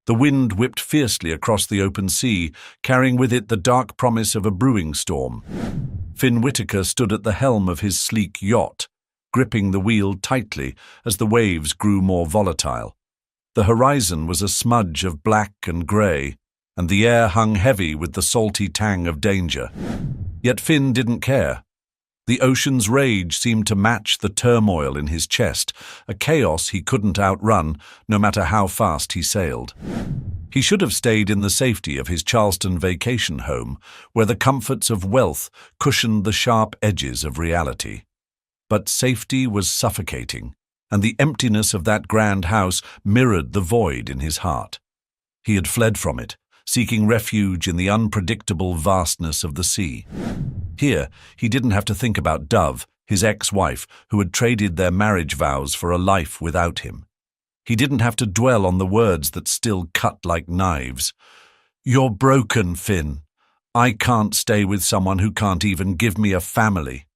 The wind whipped fiercely across the open sea, carrying with it the dark promise of a brewing storm. Finn Whitaker stood at the helm of his sleek yacht, gripping the wheel tightly as the waves grew more volatile. The horizon was a smudge of black and grey, and the air hung heavy with the salty tang of danger. Yet Finn didn't care. The ocean's rage seemed to match the turmoil in his chest, a chaos he couldn't outrun, no matter how fast he sailed. He should have stayed in the safety of his Charleston vacation home, where the comforts of wealth cushioned the sharp edges of reality. But safety was suffocating, and the emptiness of that grand house mirrored the void in his heart. He had fled from it, seeking refuge in the unpredictable vastness of the sea. Here, he didn't have to think about Dove, his ex-wife, who had traded their marriage vows for a life without him. He didn't have to dwell on the words that still cut like knives. "You're broken, Finn. I can't stay with someone who can't even give me a family."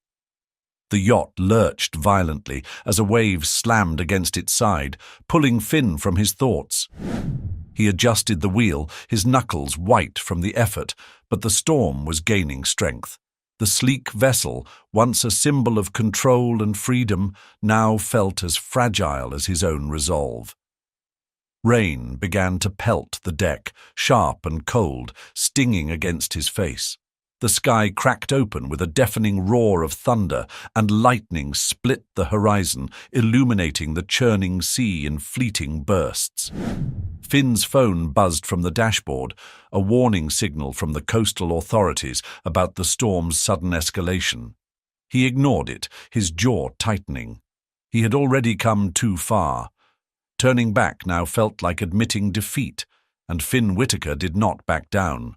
The yacht lurched violently as a wave slammed against its side, pulling Finn from his thoughts. He adjusted the wheel, his knuckles white from the effort, but the storm was gaining strength. The sleek vessel, once a symbol of control and freedom, now felt as fragile as his own resolve. Rain began to pelt the deck, sharp and cold, stinging against his face. The sky cracked open with a deafening roar of thunder, and lightning split the horizon, illuminating the churning sea in fleeting bursts. Finn's phone buzzed from the dashboard, a warning signal from the coastal authorities about the storm's sudden escalation. He ignored it, his jaw tightening. He had already come too far. Turning back now felt like admitting defeat, and Finn Whitaker did not back down.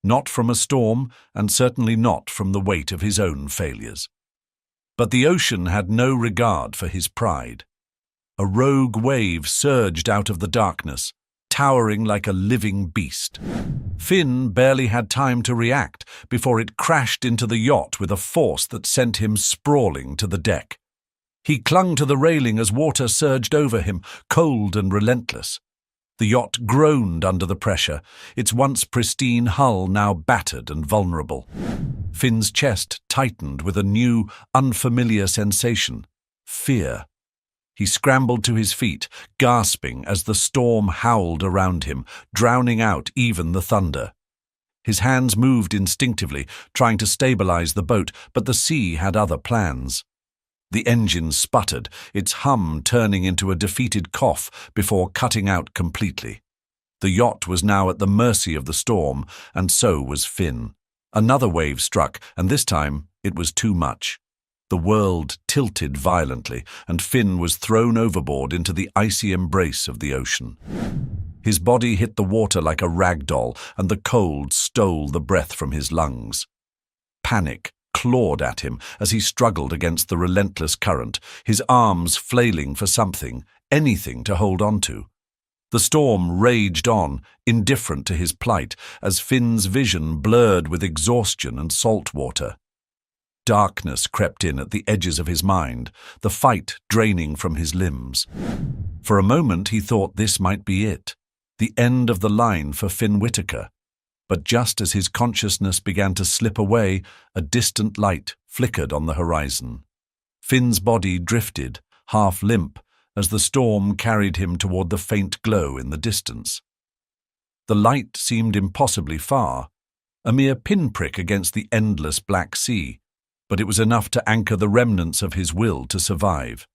Not from a storm, and certainly not from the weight of his own failures. But the ocean had no regard for his pride. A rogue wave surged out of the darkness, towering like a living beast. Finn barely had time to react before it crashed into the yacht with a force that sent him sprawling to the deck. He clung to the railing as water surged over him, cold and relentless. The yacht groaned under the pressure, its once pristine hull now battered and vulnerable. Finn's chest tightened with a new, unfamiliar sensation: fear. He scrambled to his feet, gasping as the storm howled around him, drowning out even the thunder. His hands moved instinctively, trying to stabilize the boat, but the sea had other plans. The engine sputtered, its hum turning into a defeated cough before cutting out completely. The yacht was now at the mercy of the storm, and so was Finn. Another wave struck, and this time it was too much. The world tilted violently, and Finn was thrown overboard into the icy embrace of the ocean. His body hit the water like a rag doll, and the cold stole the breath from his lungs. Panic clawed at him as he struggled against the relentless current, his arms flailing for something, anything to hold on to. The storm raged on, indifferent to his plight, as Finn's vision blurred with exhaustion and salt water. Darkness crept in at the edges of his mind, the fight draining from his limbs. For a moment he thought this might be it, the end of the line for Finn Whitaker. But just as his consciousness began to slip away, a distant light flickered on the horizon. Finn's body drifted, half limp, as the storm carried him toward the faint glow in the distance. The light seemed impossibly far, a mere pinprick against the endless black sea, but it was enough to anchor the remnants of his will to survive.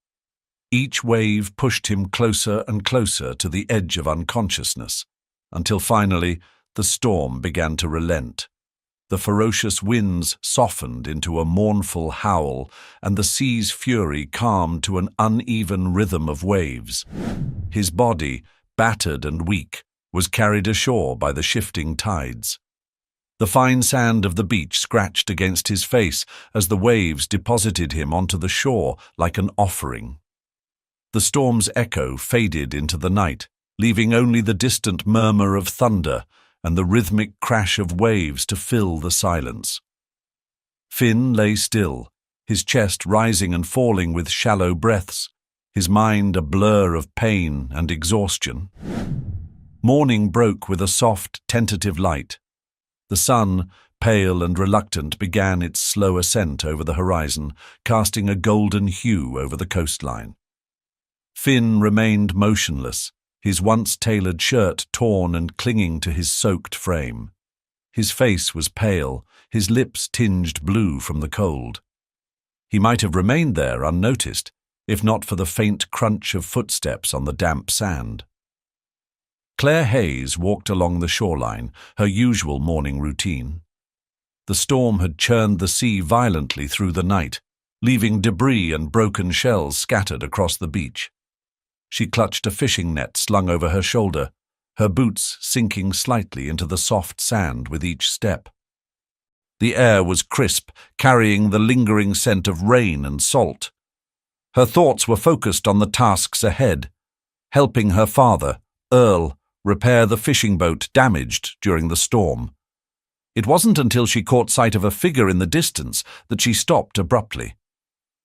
Each wave pushed him closer and closer to the edge of unconsciousness, until finally the storm began to relent. The ferocious winds softened into a mournful howl, and the sea's fury calmed to an uneven rhythm of waves. His body, battered and weak, was carried ashore by the shifting tides. The fine sand of the beach scratched against his face as the waves deposited him onto the shore like an offering. The storm's echo faded into the night, leaving only the distant murmur of thunder and the rhythmic crash of waves to fill the silence. Finn lay still, his chest rising and falling with shallow breaths, his mind a blur of pain and exhaustion. Morning broke with a soft, tentative light. The sun, pale and reluctant, began its slow ascent over the horizon, casting a golden hue over the coastline. Finn remained motionless, his once-tailored shirt torn and clinging to his soaked frame. His face was pale, his lips tinged blue from the cold. He might have remained there unnoticed, if not for the faint crunch of footsteps on the damp sand. Claire Hayes walked along the shoreline, her usual morning routine. The storm had churned the sea violently through the night, leaving debris and broken shells scattered across the beach. She clutched a fishing net slung over her shoulder, her boots sinking slightly into the soft sand with each step. The air was crisp, carrying the lingering scent of rain and salt. Her thoughts were focused on the tasks ahead, helping her father, Earl, repair the fishing boat damaged during the storm. It wasn't until she caught sight of a figure in the distance that she stopped abruptly.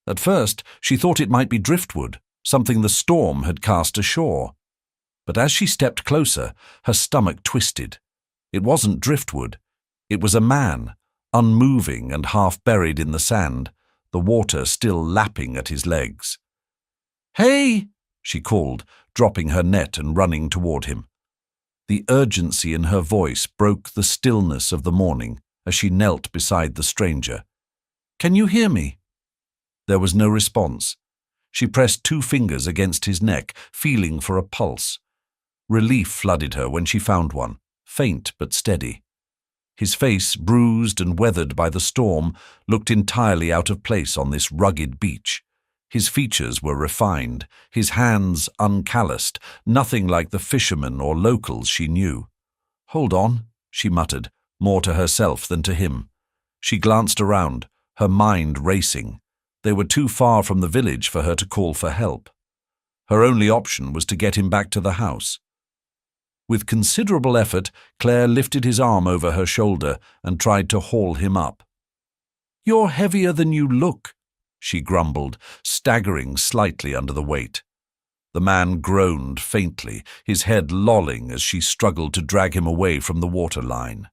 At first, she thought it might be driftwood, something the storm had cast ashore. But as she stepped closer, her stomach twisted. It wasn't driftwood. It was a man, unmoving and half buried in the sand, the water still lapping at his legs. "Hey!" she called, dropping her net and running toward him. The urgency in her voice broke the stillness of the morning as she knelt beside the stranger. "Can you hear me?" There was no response. She pressed 2 fingers against his neck, feeling for a pulse. Relief flooded her when she found one, faint but steady. His face, bruised and weathered by the storm, looked entirely out of place on this rugged beach. His features were refined, his hands uncalloused, nothing like the fishermen or locals she knew. "Hold on," she muttered, more to herself than to him. She glanced around, her mind racing. They were too far from the village for her to call for help. Her only option was to get him back to the house. With considerable effort, Claire lifted his arm over her shoulder and tried to haul him up. "You're heavier than you look," she grumbled, staggering slightly under the weight. The man groaned faintly, his head lolling as she struggled to drag him away from the water line.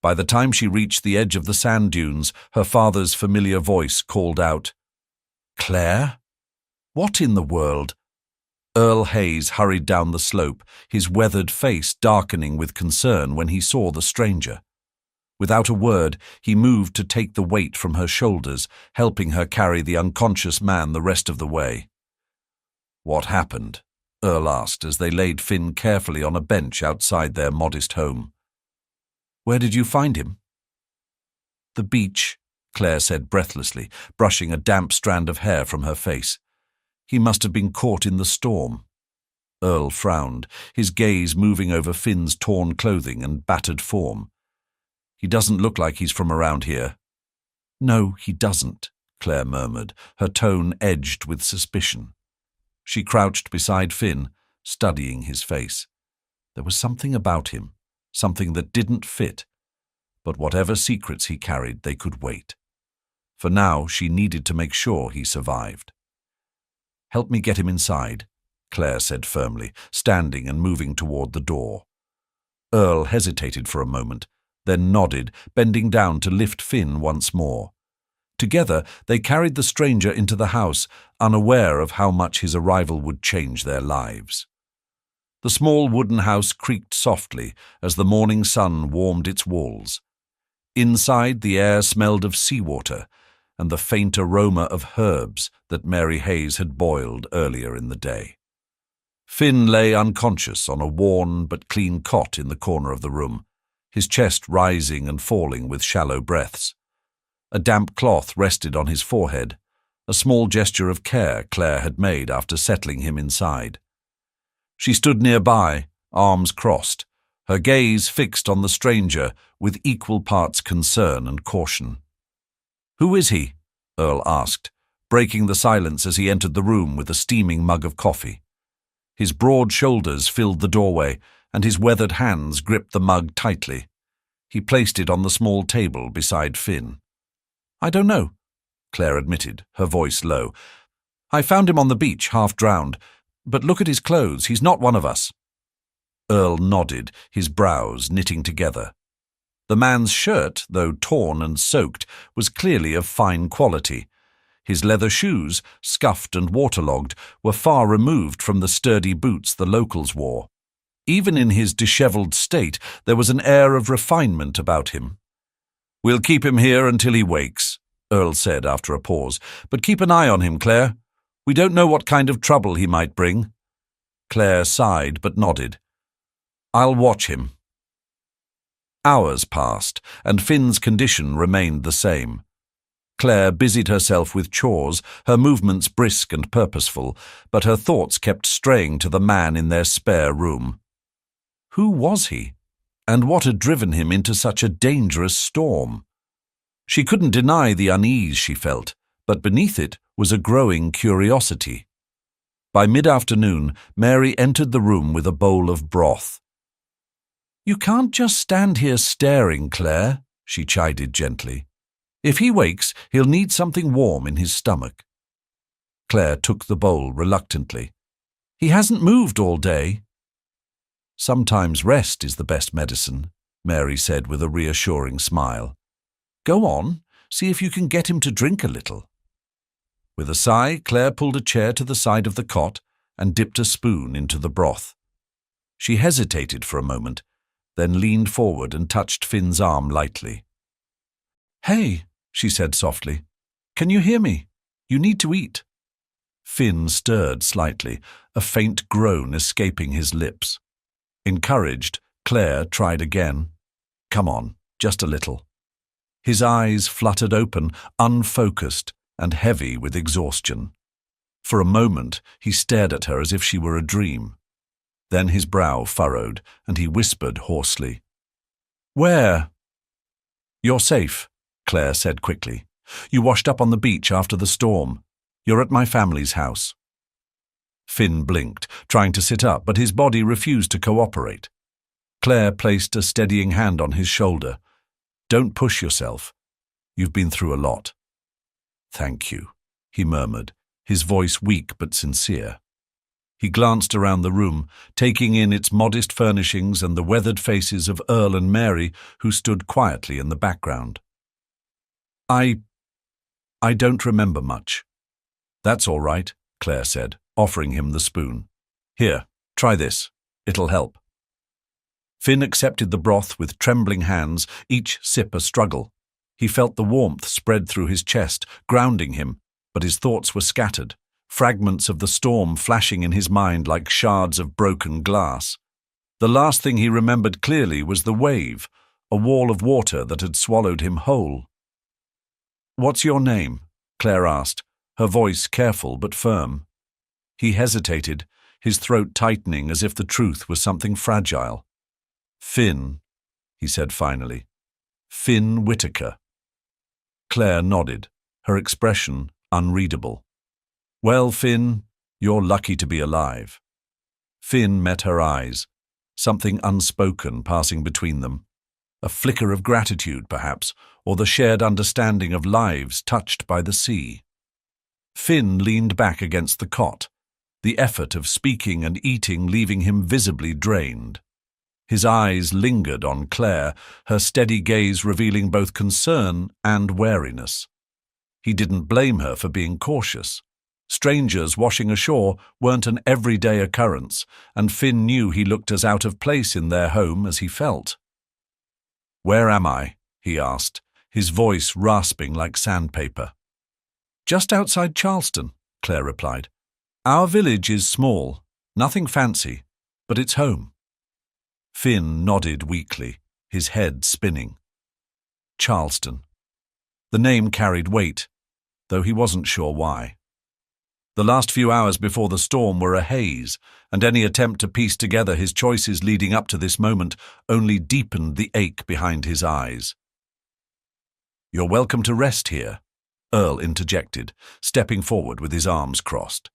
By the time she reached the edge of the sand dunes, her father's familiar voice called out, "Claire? What in the world?" Earl Hayes hurried down the slope, his weathered face darkening with concern when he saw the stranger. Without a word, he moved to take the weight from her shoulders, helping her carry the unconscious man the rest of the way. "What happened?" Earl asked as they laid Finn carefully on a bench outside their modest home. "Where did you find him?" "The beach," Claire said breathlessly, brushing a damp strand of hair from her face. "He must have been caught in the storm." Earl frowned, his gaze moving over Finn's torn clothing and battered form. "He doesn't look like he's from around here." "No, he doesn't," Claire murmured, her tone edged with suspicion. She crouched beside Finn, studying his face. There was something about him, something that didn't fit, but whatever secrets he carried, they could wait. For now, she needed to make sure he survived. "Help me get him inside," Claire said firmly, standing and moving toward the door. Earl hesitated for a moment, then nodded, bending down to lift Finn once more. Together, they carried the stranger into the house, unaware of how much his arrival would change their lives. The small wooden house creaked softly as the morning sun warmed its walls. Inside, the air smelled of seawater and the faint aroma of herbs that Mary Hayes had boiled earlier in the day. Finn lay unconscious on a worn but clean cot in the corner of the room, his chest rising and falling with shallow breaths. A damp cloth rested on his forehead, a small gesture of care Claire had made after settling him inside. She stood nearby, arms crossed, her gaze fixed on the stranger with equal parts concern and caution. "Who is he?" Earl asked, breaking the silence as he entered the room with a steaming mug of coffee. His broad shoulders filled the doorway, and his weathered hands gripped the mug tightly. He placed it on the small table beside Finn. "I don't know," Claire admitted, her voice low. "I found him on the beach, half drowned. But look at his clothes, he's not one of us." Earl nodded, his brows knitting together. The man's shirt, though torn and soaked, was clearly of fine quality. His leather shoes, scuffed and waterlogged, were far removed from the sturdy boots the locals wore. Even in his dishevelled state, there was an air of refinement about him. "We'll keep him here until he wakes," Earl said after a pause. "But keep an eye on him, Claire. We don't know what kind of trouble he might bring." Claire sighed but nodded. "I'll watch him." Hours passed, and Finn's condition remained the same. Claire busied herself with chores, her movements brisk and purposeful, but her thoughts kept straying to the man in their spare room. Who was he? And what had driven him into such a dangerous storm? She couldn't deny the unease she felt, but beneath it was a growing curiosity. By mid-afternoon, Mary entered the room with a bowl of broth. "You can't just stand here staring, Claire," she chided gently. "If he wakes, he'll need something warm in his stomach." Claire took the bowl reluctantly. "He hasn't moved all day." "Sometimes rest is the best medicine," Mary said with a reassuring smile. "Go on, see if you can get him to drink a little." With a sigh, Claire pulled a chair to the side of the cot and dipped a spoon into the broth. She hesitated for a moment, then leaned forward and touched Finn's arm lightly. "Hey," she said softly, "can you hear me? You need to eat." Finn stirred slightly, a faint groan escaping his lips. Encouraged, Claire tried again. "Come on, just a little." His eyes fluttered open, unfocused and heavy with exhaustion. For a moment, he stared at her as if she were a dream. Then his brow furrowed, and he whispered hoarsely, "Where?" "You're safe," Claire said quickly. "You washed up on the beach after the storm. You're at my family's house." Finn blinked, trying to sit up, but his body refused to cooperate. Claire placed a steadying hand on his shoulder. "Don't push yourself. You've been through a lot." "Thank you," he murmured, his voice weak but sincere. He glanced around the room, taking in its modest furnishings and the weathered faces of Earl and Mary, who stood quietly in the background. I don't remember much." "That's all right," Claire said, offering him the spoon. "Here, try this. It'll help." Finn accepted the broth with trembling hands, each sip a struggle. He felt the warmth spread through his chest, grounding him, but his thoughts were scattered, fragments of the storm flashing in his mind like shards of broken glass. The last thing he remembered clearly was the wave, a wall of water that had swallowed him whole. "What's your name?" Claire asked, her voice careful but firm. He hesitated, his throat tightening as if the truth was something fragile. "Finn," he said finally. "Finn Whitaker." Claire nodded, her expression unreadable. "Well, Finn, you're lucky to be alive." Finn met her eyes, something unspoken passing between them. A flicker of gratitude, perhaps, or the shared understanding of lives touched by the sea. Finn leaned back against the cot, the effort of speaking and eating leaving him visibly drained. His eyes lingered on Claire, her steady gaze revealing both concern and wariness. He didn't blame her for being cautious. Strangers washing ashore weren't an everyday occurrence, and Finn knew he looked as out of place in their home as he felt. "Where am I?" he asked, his voice rasping like sandpaper. "Just outside Charleston," Claire replied. "Our village is small, nothing fancy, but it's home." Finn nodded weakly, his head spinning. Charleston. The name carried weight, though he wasn't sure why. The last few hours before the storm were a haze, and any attempt to piece together his choices leading up to this moment only deepened the ache behind his eyes. "You're welcome to rest here," Earl interjected, stepping forward with his arms crossed.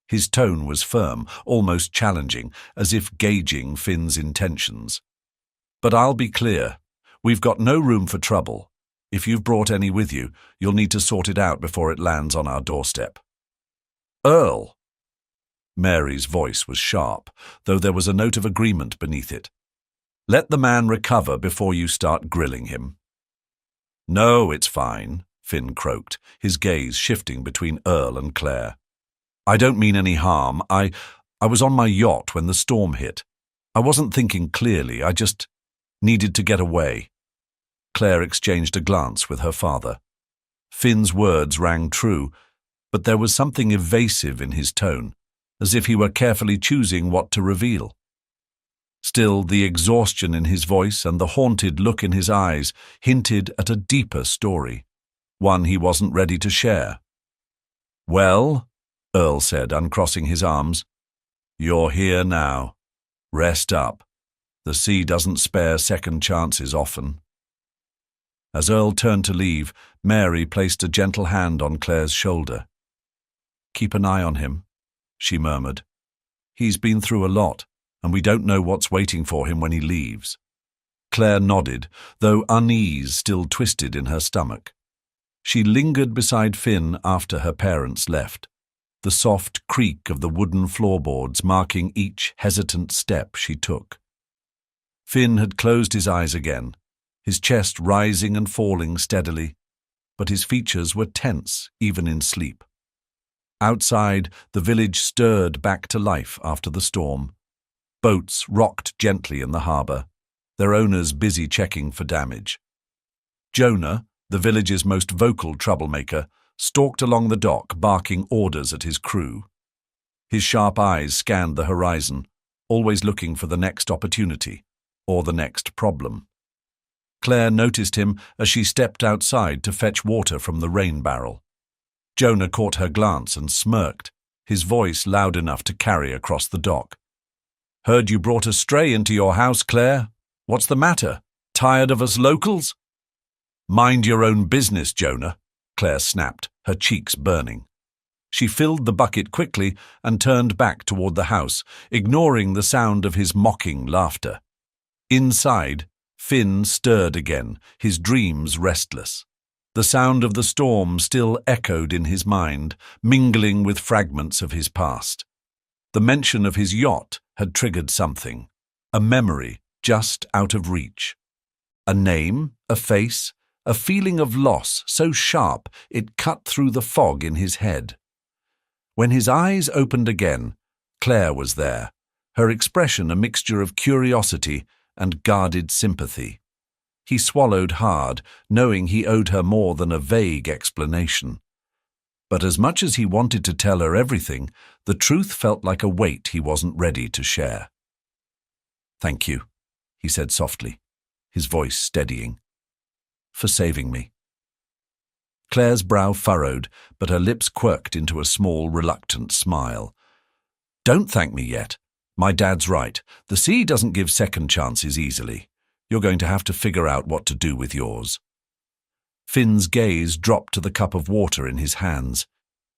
His tone was firm, almost challenging, as if gauging Finn's intentions. "But I'll be clear, we've got no room for trouble. If you've brought any with you, you'll need to sort it out before it lands on our doorstep." "Earl!" Mary's voice was sharp, though there was a note of agreement beneath it. "Let the man recover before you start grilling him." "No, it's fine," Finn croaked, his gaze shifting between Earl and Claire. "I don't mean any harm. I was on my yacht when the storm hit. I wasn't thinking clearly. I just needed to get away." Claire exchanged a glance with her father. Finn's words rang true, but there was something evasive in his tone, as if he were carefully choosing what to reveal. Still, the exhaustion in his voice and the haunted look in his eyes hinted at a deeper story, one he wasn't ready to share. "Well," Earl said, uncrossing his arms, "you're here now. Rest up. The sea doesn't spare second chances often." As Earl turned to leave, Mary placed a gentle hand on Claire's shoulder. "Keep an eye on him," she murmured. "He's been through a lot, and we don't know what's waiting for him when he leaves." Claire nodded, though unease still twisted in her stomach. She lingered beside Finn after her parents left, the soft creak of the wooden floorboards marking each hesitant step she took. Finn had closed his eyes again, his chest rising and falling steadily, but his features were tense even in sleep. Outside, the village stirred back to life after the storm. Boats rocked gently in the harbour, their owners busy checking for damage. Jonah, the village's most vocal troublemaker, stalked along the dock, barking orders at his crew. His sharp eyes scanned the horizon, always looking for the next opportunity or the next problem. Claire noticed him as she stepped outside to fetch water from the rain barrel. Jonah caught her glance and smirked, his voice loud enough to carry across the dock. "Heard you brought a stray into your house, Claire. What's the matter? Tired of us locals?" "Mind your own business, Jonah," Claire snapped, her cheeks burning. She filled the bucket quickly and turned back toward the house, ignoring the sound of his mocking laughter. Inside, Finn stirred again, his dreams restless. The sound of the storm still echoed in his mind, mingling with fragments of his past. The mention of his yacht had triggered something, a memory just out of reach. A name, a face, a feeling of loss so sharp it cut through the fog in his head. When his eyes opened again, Claire was there, her expression a mixture of curiosity and guarded sympathy. He swallowed hard, knowing he owed her more than a vague explanation. But as much as he wanted to tell her everything, the truth felt like a weight he wasn't ready to share. "Thank you," he said softly, his voice steadying, "for saving me." Claire's brow furrowed, but her lips quirked into a small, reluctant smile. "Don't thank me yet. My dad's right. The sea doesn't give second chances easily. You're going to have to figure out what to do with yours." Finn's gaze dropped to the cup of water in his hands.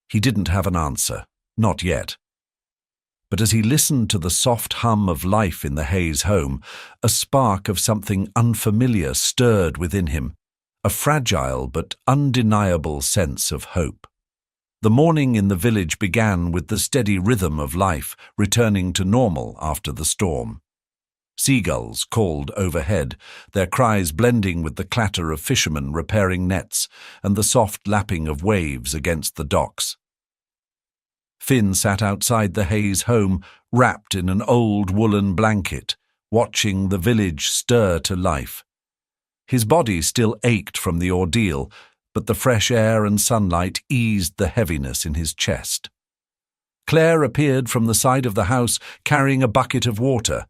He didn't have an answer, not yet. But as he listened to the soft hum of life in the Hayes home, a spark of something unfamiliar stirred within him, a fragile but undeniable sense of hope. The morning in the village began with the steady rhythm of life returning to normal after the storm. Seagulls called overhead, their cries blending with the clatter of fishermen repairing nets and the soft lapping of waves against the docks. Finn sat outside the Hayes home, wrapped in an old woolen blanket, watching the village stir to life. His body still ached from the ordeal, but the fresh air and sunlight eased the heaviness in his chest. Claire appeared from the side of the house carrying a bucket of water.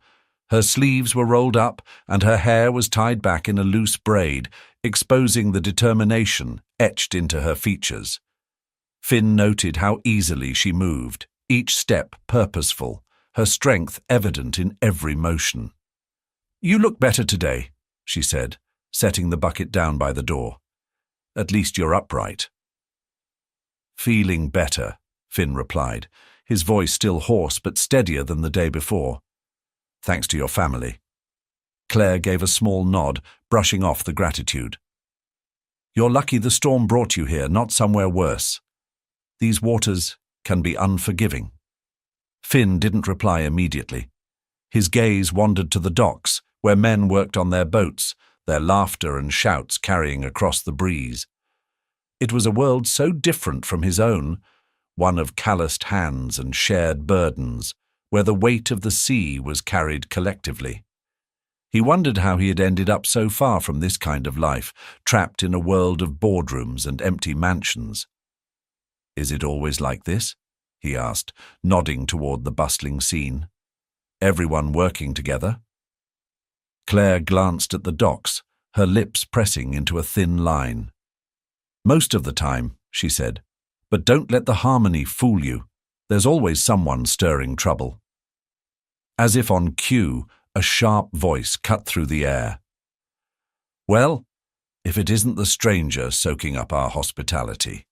Her sleeves were rolled up and her hair was tied back in a loose braid, exposing the determination etched into her features. Finn noted how easily she moved, each step purposeful, her strength evident in every motion. "You look better today," she said, setting the bucket down by the door. "At least you're upright." "Feeling better," Finn replied, his voice still hoarse but steadier than the day before. "Thanks to your family." Claire gave a small nod, brushing off the gratitude. "You're lucky the storm brought you here, not somewhere worse. These waters can be unforgiving." Finn didn't reply immediately. His gaze wandered to the docks, where men worked on their boats, their laughter and shouts carrying across the breeze. It was a world so different from his own, one of calloused hands and shared burdens, where the weight of the sea was carried collectively. He wondered how he had ended up so far from this kind of life, trapped in a world of boardrooms and empty mansions. "Is it always like this?" he asked, nodding toward the bustling scene. "Everyone working together?" Claire glanced at the docks, her lips pressing into a thin line. "Most of the time," she said, "but don't let the harmony fool you. There's always someone stirring trouble." As if on cue, a sharp voice cut through the air. "Well, if it isn't the stranger soaking up our hospitality."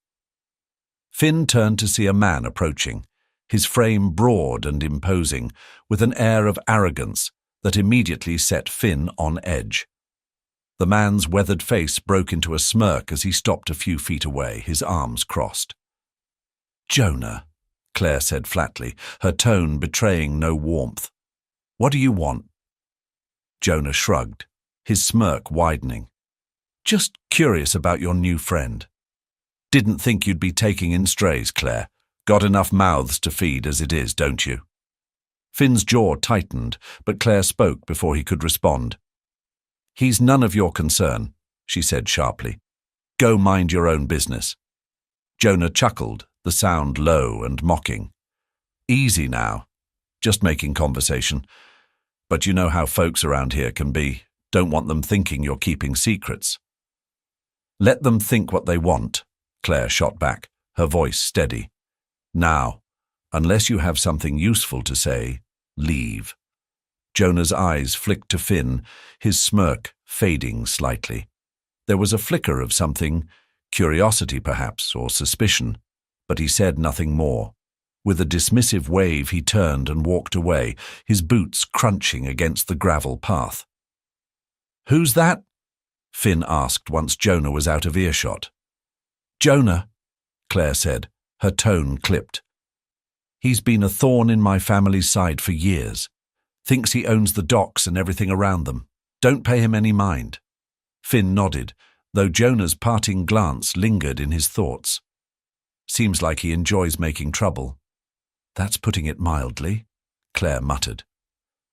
Finn turned to see a man approaching, his frame broad and imposing, with an air of arrogance that immediately set Finn on edge. The man's weathered face broke into a smirk as he stopped a few feet away, his arms crossed. "Jonah," Claire said flatly, her tone betraying no warmth. "What do you want?" Jonah shrugged, his smirk widening. "Just curious about your new friend. Didn't think you'd be taking in strays, Claire. Got enough mouths to feed as it is, don't you?" Finn's jaw tightened, but Claire spoke before he could respond. "He's none of your concern," she said sharply. "Go mind your own business." Jonah chuckled, the sound low and mocking. "Easy now. Just making conversation. But you know how folks around here can be. Don't want them thinking you're keeping secrets." "Let them think what they want," Claire shot back, her voice steady. "Now, unless you have something useful to say, leave." Jonah's eyes flicked to Finn, his smirk fading slightly. There was a flicker of something, curiosity perhaps, or suspicion, but he said nothing more. With a dismissive wave he turned and walked away, his boots crunching against the gravel path. "Who's that?" Finn asked once Jonah was out of earshot. "Jonah," Claire said, her tone clipped. "He's been a thorn in my family's side for years. Thinks he owns the docks and everything around them. Don't pay him any mind." Finn nodded, though Jonah's parting glance lingered in his thoughts. "Seems like he enjoys making trouble." "That's putting it mildly," Claire muttered.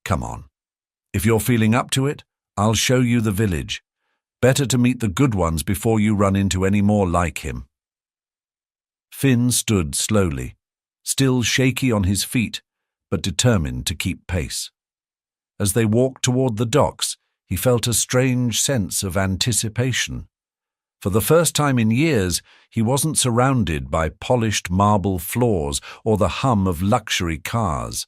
"Come on. If you're feeling up to it, I'll show you the village. Better to meet the good ones before you run into any more like him." Finn stood slowly, still shaky on his feet, but determined to keep pace. As they walked toward the docks, he felt a strange sense of anticipation. For the first time in years, he wasn't surrounded by polished marble floors or the hum of luxury cars.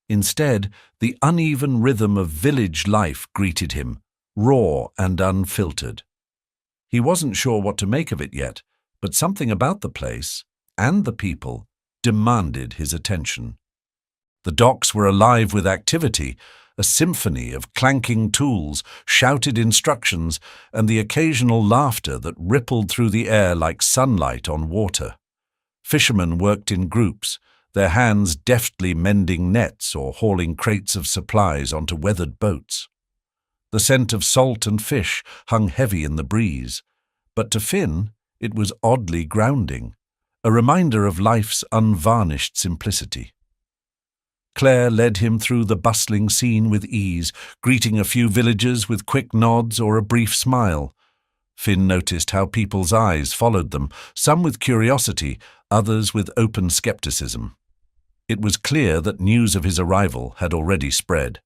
Instead, the uneven rhythm of village life greeted him, raw and unfiltered. He wasn't sure what to make of it yet, but something about the place, and the people, demanded his attention. The docks were alive with activity, a symphony of clanking tools, shouted instructions, and the occasional laughter that rippled through the air like sunlight on water. Fishermen worked in groups, their hands deftly mending nets or hauling crates of supplies onto weathered boats. The scent of salt and fish hung heavy in the breeze, but to Finn it was oddly grounding, a reminder of life's unvarnished simplicity. Claire led him through the bustling scene with ease, greeting a few villagers with quick nods or a brief smile. Finn noticed how people's eyes followed them, some with curiosity, others with open skepticism. It was clear that news of his arrival had already spread.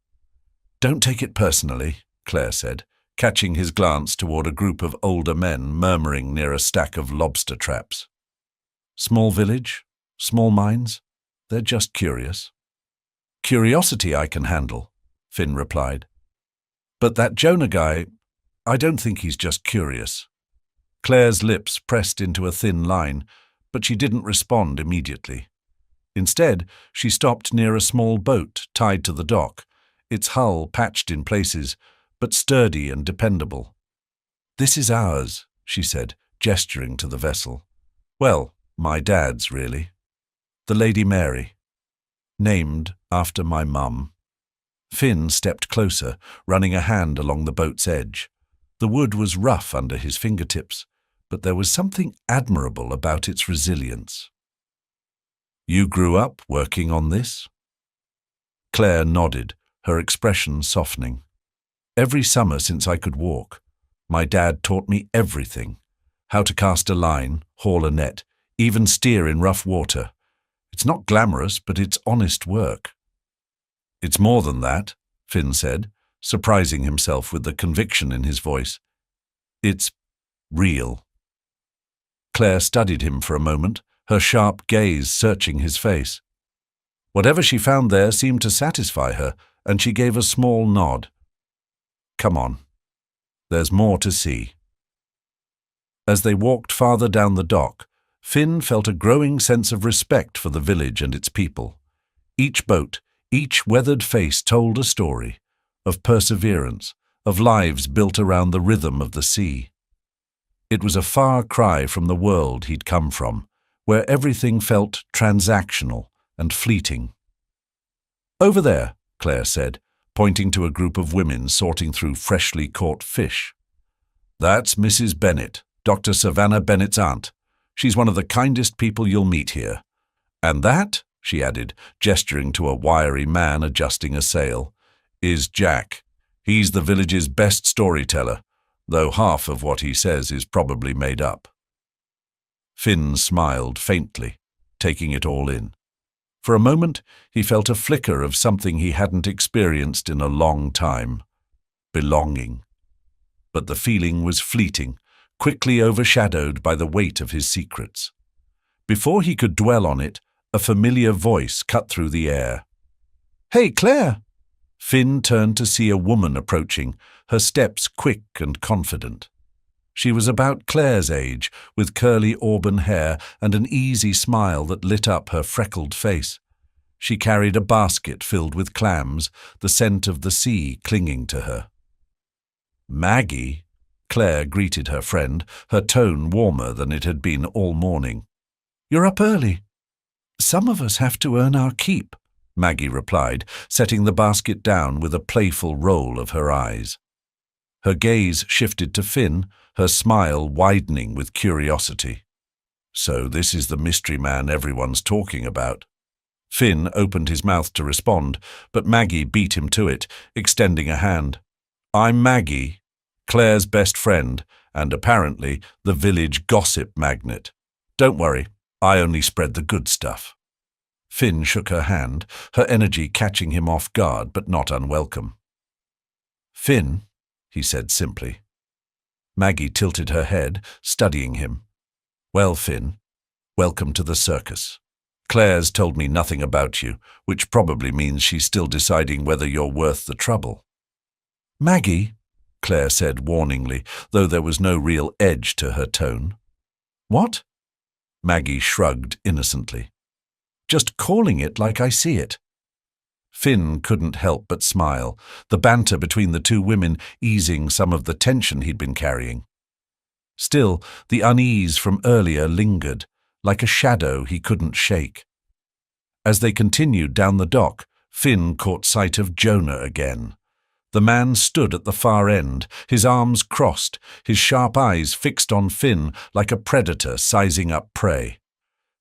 "Don't take it personally," Claire said, catching his glance toward a group of older men murmuring near a stack of lobster traps. "Small village, small minds, they're just curious." "Curiosity I can handle," Finn replied. "But that Jonah guy, I don't think he's just curious." Claire's lips pressed into a thin line, but she didn't respond immediately. Instead, she stopped near a small boat tied to the dock, its hull patched in places, but sturdy and dependable. "This is ours," she said, gesturing to the vessel. "Well, my dad's, really. The Lady Mary." Named after my mum. Finn stepped closer, running a hand along the boat's edge. The wood was rough under his fingertips, but there was something admirable about its resilience. You grew up working on this? Claire nodded, her expression softening. Every summer since I could walk, my dad taught me everything. How to cast a line, haul a net, even steer in rough water. It's not glamorous, but it's honest work. It's more than that, Finn said, surprising himself with the conviction in his voice. It's real. Claire studied him for a moment, her sharp gaze searching his face. Whatever she found there seemed to satisfy her, and she gave a small nod. Come on. There's more to see. As they walked farther down the dock, Finn felt a growing sense of respect for the village and its people. Each boat, each weathered face told a story of perseverance, of lives built around the rhythm of the sea. It was a far cry from the world he'd come from, where everything felt transactional and fleeting. Over there, Claire said, pointing to a group of women sorting through freshly caught fish. That's Mrs. Bennett, Dr. Savannah Bennett's aunt. She's one of the kindest people you'll meet here. And that, she added, gesturing to a wiry man adjusting a sail, is Jack. He's the village's best storyteller, though half of what he says is probably made up. Finn smiled faintly, taking it all in. For a moment, he felt a flicker of something he hadn't experienced in a long time. Belonging. But the feeling was fleeting, quickly overshadowed by the weight of his secrets. Before he could dwell on it, a familiar voice cut through the air. "Hey, Claire!" Finn turned to see a woman approaching, her steps quick and confident. She was about Claire's age, with curly auburn hair and an easy smile that lit up her freckled face. She carried a basket filled with clams, the scent of the sea clinging to her. "Maggie," Claire greeted her friend, her tone warmer than it had been all morning. "You're up early." "Some of us have to earn our keep," Maggie replied, setting the basket down with a playful roll of her eyes. Her gaze shifted to Finn, her smile widening with curiosity. So this is the mystery man everyone's talking about. Finn opened his mouth to respond, but Maggie beat him to it, extending a hand. "I'm Maggie, Claire's best friend, and apparently the village gossip magnate. Don't worry, I only spread the good stuff." Finn shook her hand, her energy catching him off guard but not unwelcome. "Finn," he said simply. Maggie tilted her head, studying him. "Well, Finn, welcome to the circus. Claire's told me nothing about you, which probably means she's still deciding whether you're worth the trouble." "Maggie," Claire said warningly, though there was no real edge to her tone. "What?" Maggie shrugged innocently. "Just calling it like I see it." Finn couldn't help but smile, the banter between the two women easing some of the tension he'd been carrying. Still, the unease from earlier lingered, like a shadow he couldn't shake. As they continued down the dock, Finn caught sight of Jonah again. The man stood at the far end, his arms crossed, his sharp eyes fixed on Finn like a predator sizing up prey.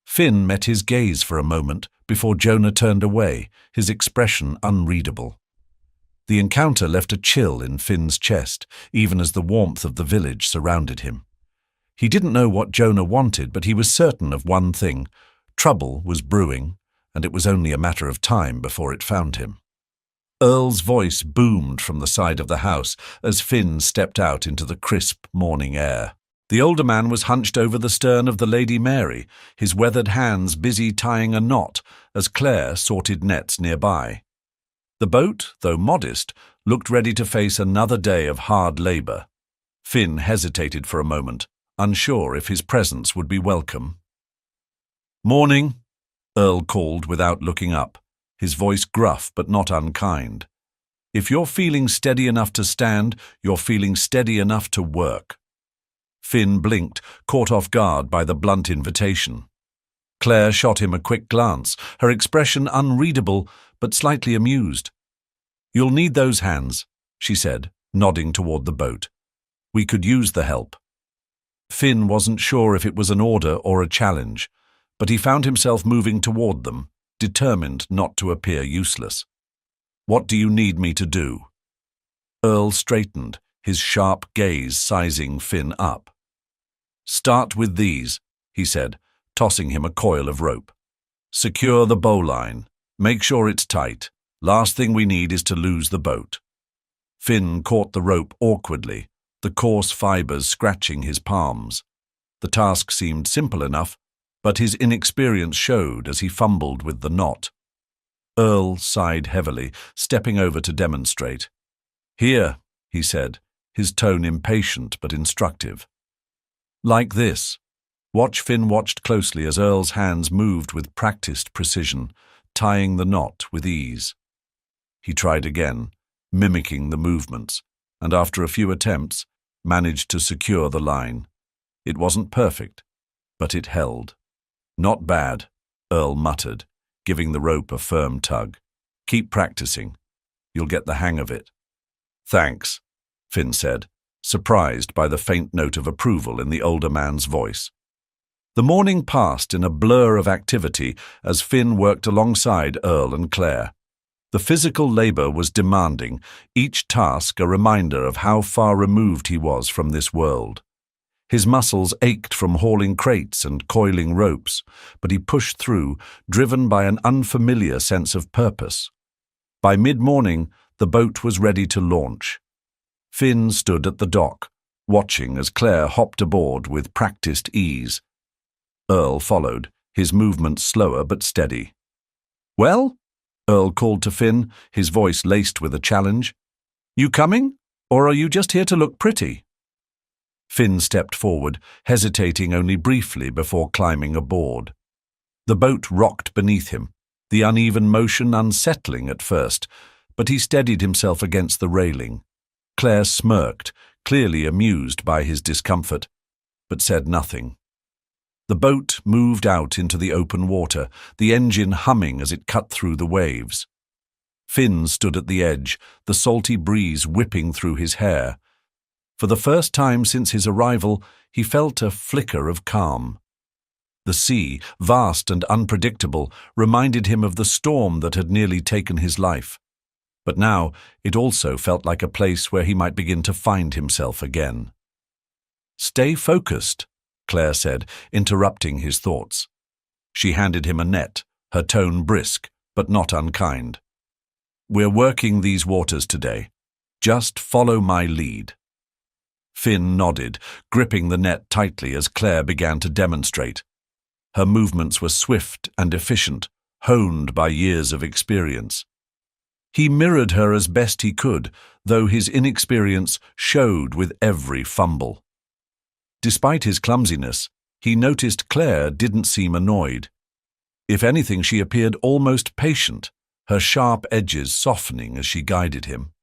Finn met his gaze for a moment before Jonah turned away, his expression unreadable. The encounter left a chill in Finn's chest, even as the warmth of the village surrounded him. He didn't know what Jonah wanted, but he was certain of one thing. Trouble was brewing, and it was only a matter of time before it found him. Earl's voice boomed from the side of the house as Finn stepped out into the crisp morning air. The older man was hunched over the stern of the Lady Mary, his weathered hands busy tying a knot as Claire sorted nets nearby. The boat, though modest, looked ready to face another day of hard labour. Finn hesitated for a moment, unsure if his presence would be welcome. "Morning," Earl called without looking up, his voice gruff but not unkind. "If you're feeling steady enough to stand, you're feeling steady enough to work." Finn blinked, caught off guard by the blunt invitation. Claire shot him a quick glance, her expression unreadable but slightly amused. "You'll need those hands," she said, nodding toward the boat. "We could use the help." Finn wasn't sure if it was an order or a challenge, but he found himself moving toward them, determined not to appear useless. "What do you need me to do?" Earl straightened, his sharp gaze sizing Finn up. "Start with these," he said, tossing him a coil of rope. "Secure the bowline. Make sure it's tight. Last thing we need is to lose the boat." Finn caught the rope awkwardly, the coarse fibers scratching his palms. The task seemed simple enough, but his inexperience showed as he fumbled with the knot. Earl sighed heavily, stepping over to demonstrate. "Here," he said, his tone impatient but instructive. "Like this." Finn watched closely as Earl's hands moved with practiced precision, tying the knot with ease. He tried again, mimicking the movements, and after a few attempts, managed to secure the line. It wasn't perfect, but it held. "Not bad," Earl muttered, giving the rope a firm tug. "Keep practicing. You'll get the hang of it." "Thanks," Finn said, surprised by the faint note of approval in the older man's voice. The morning passed in a blur of activity as Finn worked alongside Earl and Claire. The physical labor was demanding, each task a reminder of how far removed he was from this world. His muscles ached from hauling crates and coiling ropes, but he pushed through, driven by an unfamiliar sense of purpose. By mid-morning, the boat was ready to launch. Finn stood at the dock, watching as Claire hopped aboard with practiced ease. Earl followed, his movements slower but steady. "Well?" Earl called to Finn, his voice laced with a challenge. "You coming, or are you just here to look pretty?" Finn stepped forward, hesitating only briefly before climbing aboard. The boat rocked beneath him, the uneven motion unsettling at first, but he steadied himself against the railing. Claire smirked, clearly amused by his discomfort, but said nothing. The boat moved out into the open water, the engine humming as it cut through the waves. Finn stood at the edge, the salty breeze whipping through his hair. For the first time since his arrival, he felt a flicker of calm. The sea, vast and unpredictable, reminded him of the storm that had nearly taken his life. But now it also felt like a place where he might begin to find himself again. "Stay focused," Claire said, interrupting his thoughts. She handed him a net, her tone brisk, but not unkind. "We're working these waters today. Just follow my lead." Finn nodded, gripping the net tightly as Claire began to demonstrate. Her movements were swift and efficient, honed by years of experience. He mirrored her as best he could, though his inexperience showed with every fumble. Despite his clumsiness, he noticed Claire didn't seem annoyed. If anything, she appeared almost patient, her sharp edges softening as she guided him.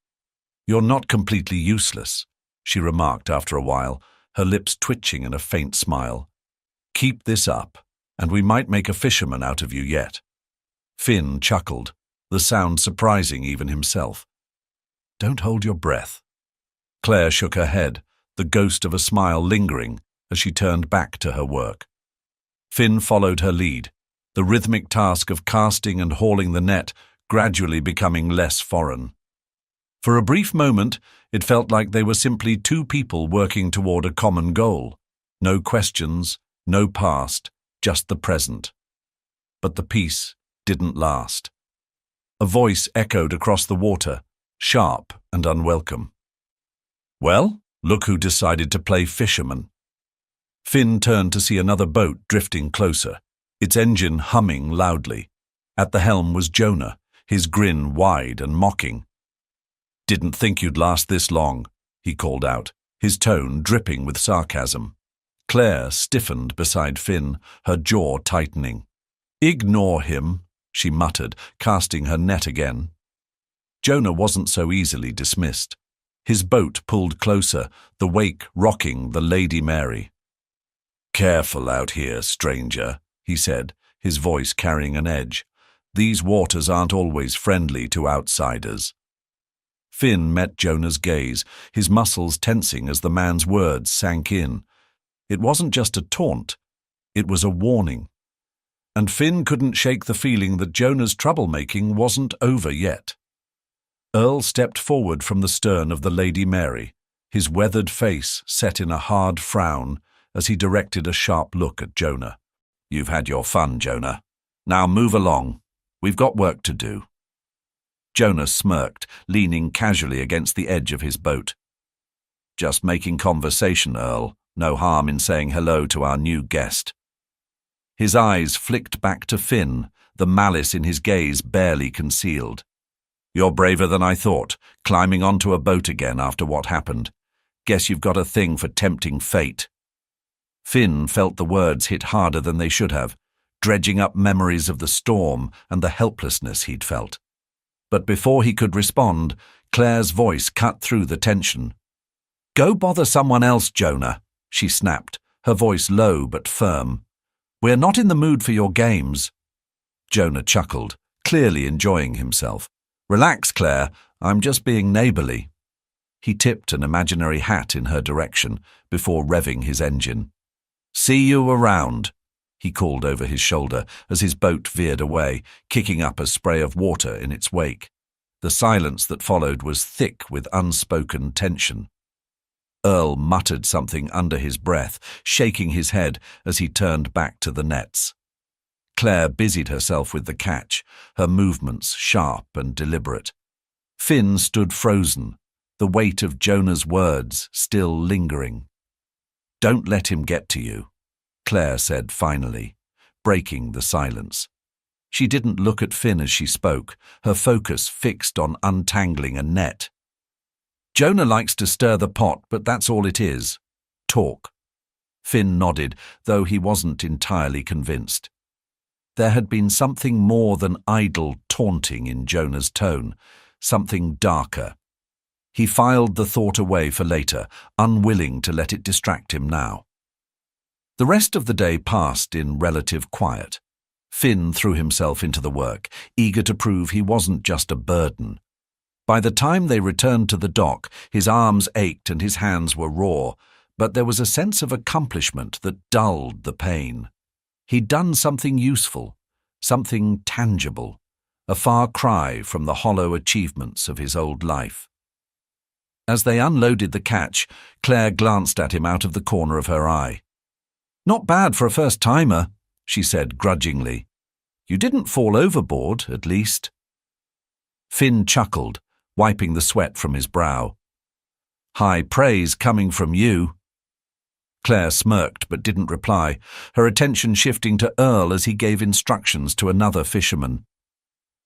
"You're not completely useless," she remarked after a while, her lips twitching in a faint smile. "Keep this up, and we might make a fisherman out of you yet." Finn chuckled, the sound surprising even himself. "Don't hold your breath." Claire shook her head, the ghost of a smile lingering as she turned back to her work. Finn followed her lead, the rhythmic task of casting and hauling the net gradually becoming less foreign. For a brief moment, it felt like they were simply two people working toward a common goal. No questions, no past, just the present. But the peace didn't last. A voice echoed across the water, sharp and unwelcome. "Well, look who decided to play fisherman." Finn turned to see another boat drifting closer, its engine humming loudly. At the helm was Jonah, his grin wide and mocking. "Didn't think you'd last this long," he called out, his tone dripping with sarcasm. Claire stiffened beside Finn, her jaw tightening. "Ignore him," she muttered, casting her net again. Jonah wasn't so easily dismissed. His boat pulled closer, the wake rocking the Lady Mary. "Careful out here, stranger," he said, his voice carrying an edge. "These waters aren't always friendly to outsiders." Finn met Jonah's gaze, his muscles tensing as the man's words sank in. It wasn't just a taunt, it was a warning. And Finn couldn't shake the feeling that Jonah's troublemaking wasn't over yet. Earl stepped forward from the stern of the Lady Mary, his weathered face set in a hard frown as he directed a sharp look at Jonah. "You've had your fun, Jonah. Now move along. We've got work to do." Jonah smirked, leaning casually against the edge of his boat. "Just making conversation, Earl. No harm in saying hello to our new guest." His eyes flicked back to Finn, the malice in his gaze barely concealed. "You're braver than I thought, climbing onto a boat again after what happened. Guess you've got a thing for tempting fate." Finn felt the words hit harder than they should have, dredging up memories of the storm and the helplessness he'd felt. But before he could respond, Claire's voice cut through the tension. "Go bother someone else, Jonah," she snapped, her voice low but firm. "We're not in the mood for your games." Jonah chuckled, clearly enjoying himself. "Relax, Claire, I'm just being neighbourly." He tipped an imaginary hat in her direction before revving his engine. "See you around," he called over his shoulder as his boat veered away, kicking up a spray of water in its wake. The silence that followed was thick with unspoken tension. Earl muttered something under his breath, shaking his head as he turned back to the nets. Claire busied herself with the catch, her movements sharp and deliberate. Finn stood frozen, the weight of Jonah's words still lingering. "Don't let him get to you," Claire said finally, breaking the silence. She didn't look at Finn as she spoke, her focus fixed on untangling a net. "Jonah likes to stir the pot, but that's all it is. Talk." Finn nodded, though he wasn't entirely convinced. There had been something more than idle taunting in Jonah's tone, something darker. He filed the thought away for later, unwilling to let it distract him now. The rest of the day passed in relative quiet. Finn threw himself into the work, eager to prove he wasn't just a burden. By the time they returned to the dock, his arms ached and his hands were raw, but there was a sense of accomplishment that dulled the pain. He'd done something useful, something tangible, a far cry from the hollow achievements of his old life. As they unloaded the catch, Claire glanced at him out of the corner of her eye. "Not bad for a first-timer," she said grudgingly. "You didn't fall overboard, at least." Finn chuckled, wiping the sweat from his brow. "High praise coming from you." Claire smirked but didn't reply, her attention shifting to Earl as he gave instructions to another fisherman.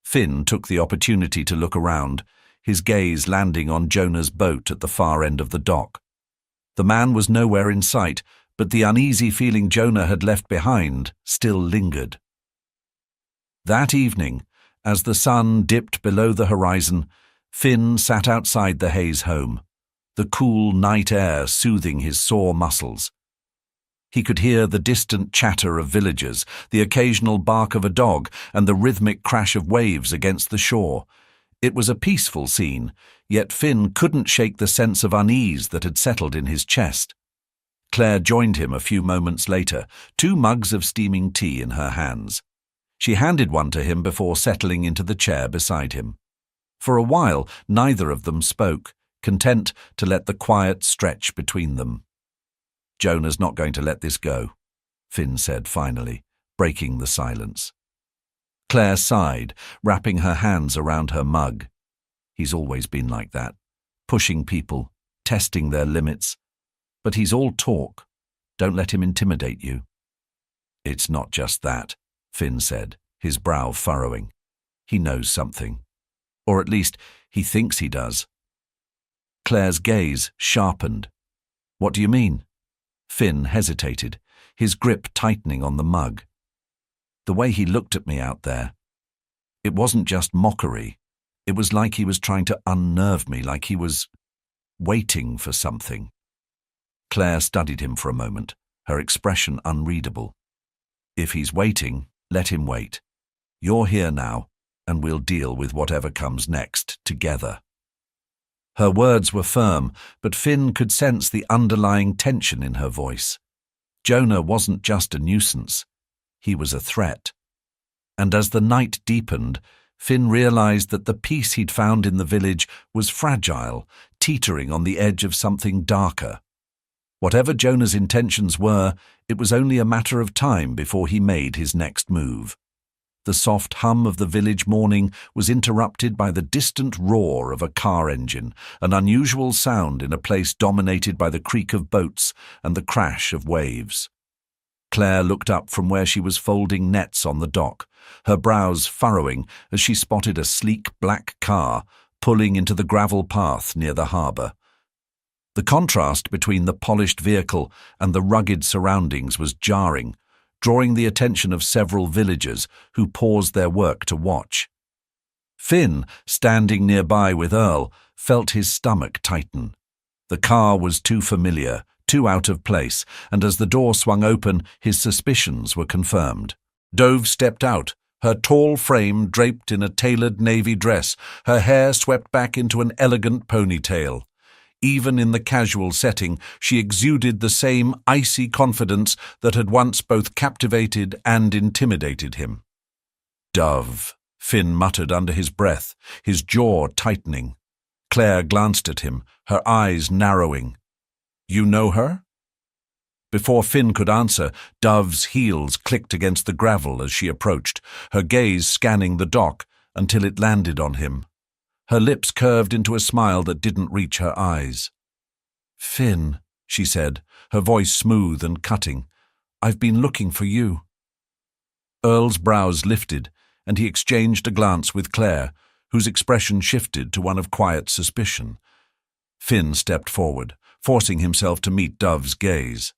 Finn took the opportunity to look around, his gaze landing on Jonah's boat at the far end of the dock. The man was nowhere in sight, but the uneasy feeling Jonah had left behind still lingered. That evening, as the sun dipped below the horizon, Finn sat outside the Hayes home, the cool night air soothing his sore muscles. He could hear the distant chatter of villagers, the occasional bark of a dog, and the rhythmic crash of waves against the shore. It was a peaceful scene, yet Finn couldn't shake the sense of unease that had settled in his chest. Claire joined him a few moments later, 2 mugs of steaming tea in her hands. She handed one to him before settling into the chair beside him. For a while, neither of them spoke, content to let the quiet stretch between them. "Jonah's not going to let this go," Finn said finally, breaking the silence. Claire sighed, wrapping her hands around her mug. He's always been like that, pushing people, testing their limits. But he's all talk. Don't let him intimidate you. "It's not just that," Finn said, his brow furrowing. "He knows something. Or at least, he thinks he does." Claire's gaze sharpened. "What do you mean?" Finn hesitated, his grip tightening on the mug. The way he looked at me out there, it wasn't just mockery. It was like he was trying to unnerve me, like he was waiting for something. Claire studied him for a moment, her expression unreadable. "If he's waiting, Let him wait. You're here now, and we'll deal with whatever comes next together." Her words were firm, but Finn could sense the underlying tension in her voice. Jonah wasn't just a nuisance. He was a threat. And as the night deepened, Finn realized that the peace he'd found in the village was fragile, teetering on the edge of something darker. Whatever Jonah's intentions were, it was only a matter of time before he made his next move. The soft hum of the village morning was interrupted by the distant roar of a car engine, an unusual sound in a place dominated by the creak of boats and the crash of waves. Claire looked up from where she was folding nets on the dock, her brows furrowing as she spotted a sleek black car pulling into the gravel path near the harbour. The contrast between the polished vehicle and the rugged surroundings was jarring, drawing the attention of several villagers who paused their work to watch. Finn, standing nearby with Earl, felt his stomach tighten. The car was too familiar, too out of place, and as the door swung open, his suspicions were confirmed. Dove stepped out, her tall frame draped in a tailored navy dress, her hair swept back into an elegant ponytail. Even in the casual setting, she exuded the same icy confidence that had once both captivated and intimidated him. "Dove," Finn muttered under his breath, his jaw tightening. Claire glanced at him, her eyes narrowing. "You know her?" Before Finn could answer, Dove's heels clicked against the gravel as she approached, her gaze scanning the dock until it landed on him. Her lips curved into a smile that didn't reach her eyes. "Finn," she said, her voice smooth and cutting, "I've been looking for you." Earl's brows lifted, and he exchanged a glance with Claire, whose expression shifted to one of quiet suspicion. Finn stepped forward, forcing himself to meet Dove's gaze.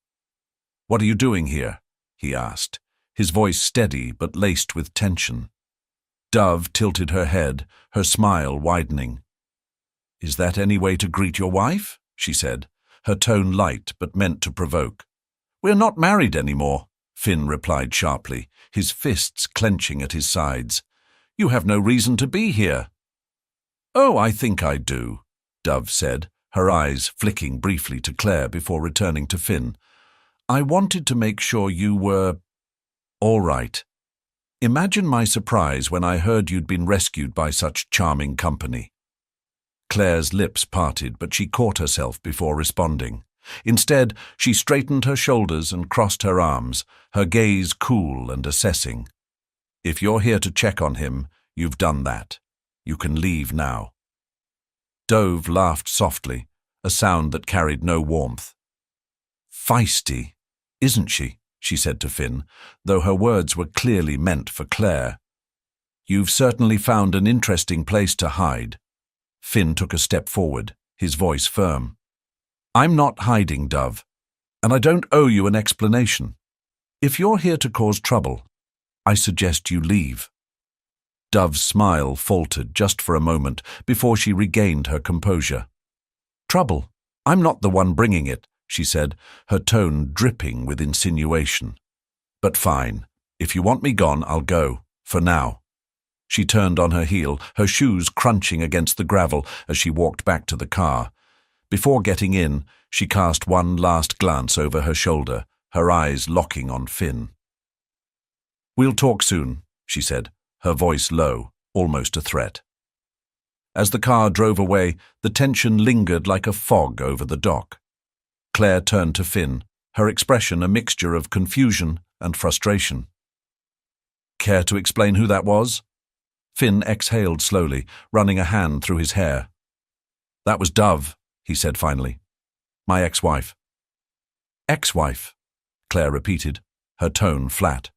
"What are you doing here?" he asked, his voice steady but laced with tension. Dove tilted her head, her smile widening. "Is that any way to greet your wife?" she said, her tone light but meant to provoke. "We're not married anymore," Finn replied sharply, his fists clenching at his sides. "You have no reason to be here." "Oh, I think I do," Dove said, her eyes flicking briefly to Claire before returning to Finn. "I wanted to make sure you were all right. Imagine my surprise when I heard you'd been rescued by such charming company." Claire's lips parted, but she caught herself before responding. Instead, she straightened her shoulders and crossed her arms, her gaze cool and assessing. "If you're here to check on him, you've done that. You can leave now." Dove laughed softly, a sound that carried no warmth. "Feisty, isn't she?" she said to Finn, though her words were clearly meant for Claire. "You've certainly found an interesting place to hide." Finn took a step forward, his voice firm. "I'm not hiding, Dove, and I don't owe you an explanation. If you're here to cause trouble, I suggest you leave." Dove's smile faltered just for a moment before she regained her composure. "Trouble? I'm not the one bringing it," she said, her tone dripping with insinuation. "But fine. If you want me gone, I'll go, for now." She turned on her heel, her shoes crunching against the gravel as she walked back to the car. Before getting in, she cast one last glance over her shoulder, her eyes locking on Finn. "We'll talk soon," she said, her voice low, almost a threat. As the car drove away, the tension lingered like a fog over the dock. Claire turned to Finn, her expression a mixture of confusion and frustration. "Care to explain who that was?" Finn exhaled slowly, running a hand through his hair. "That was Dove," he said finally. "My ex-wife." "Ex-wife," Claire repeated, her tone flat.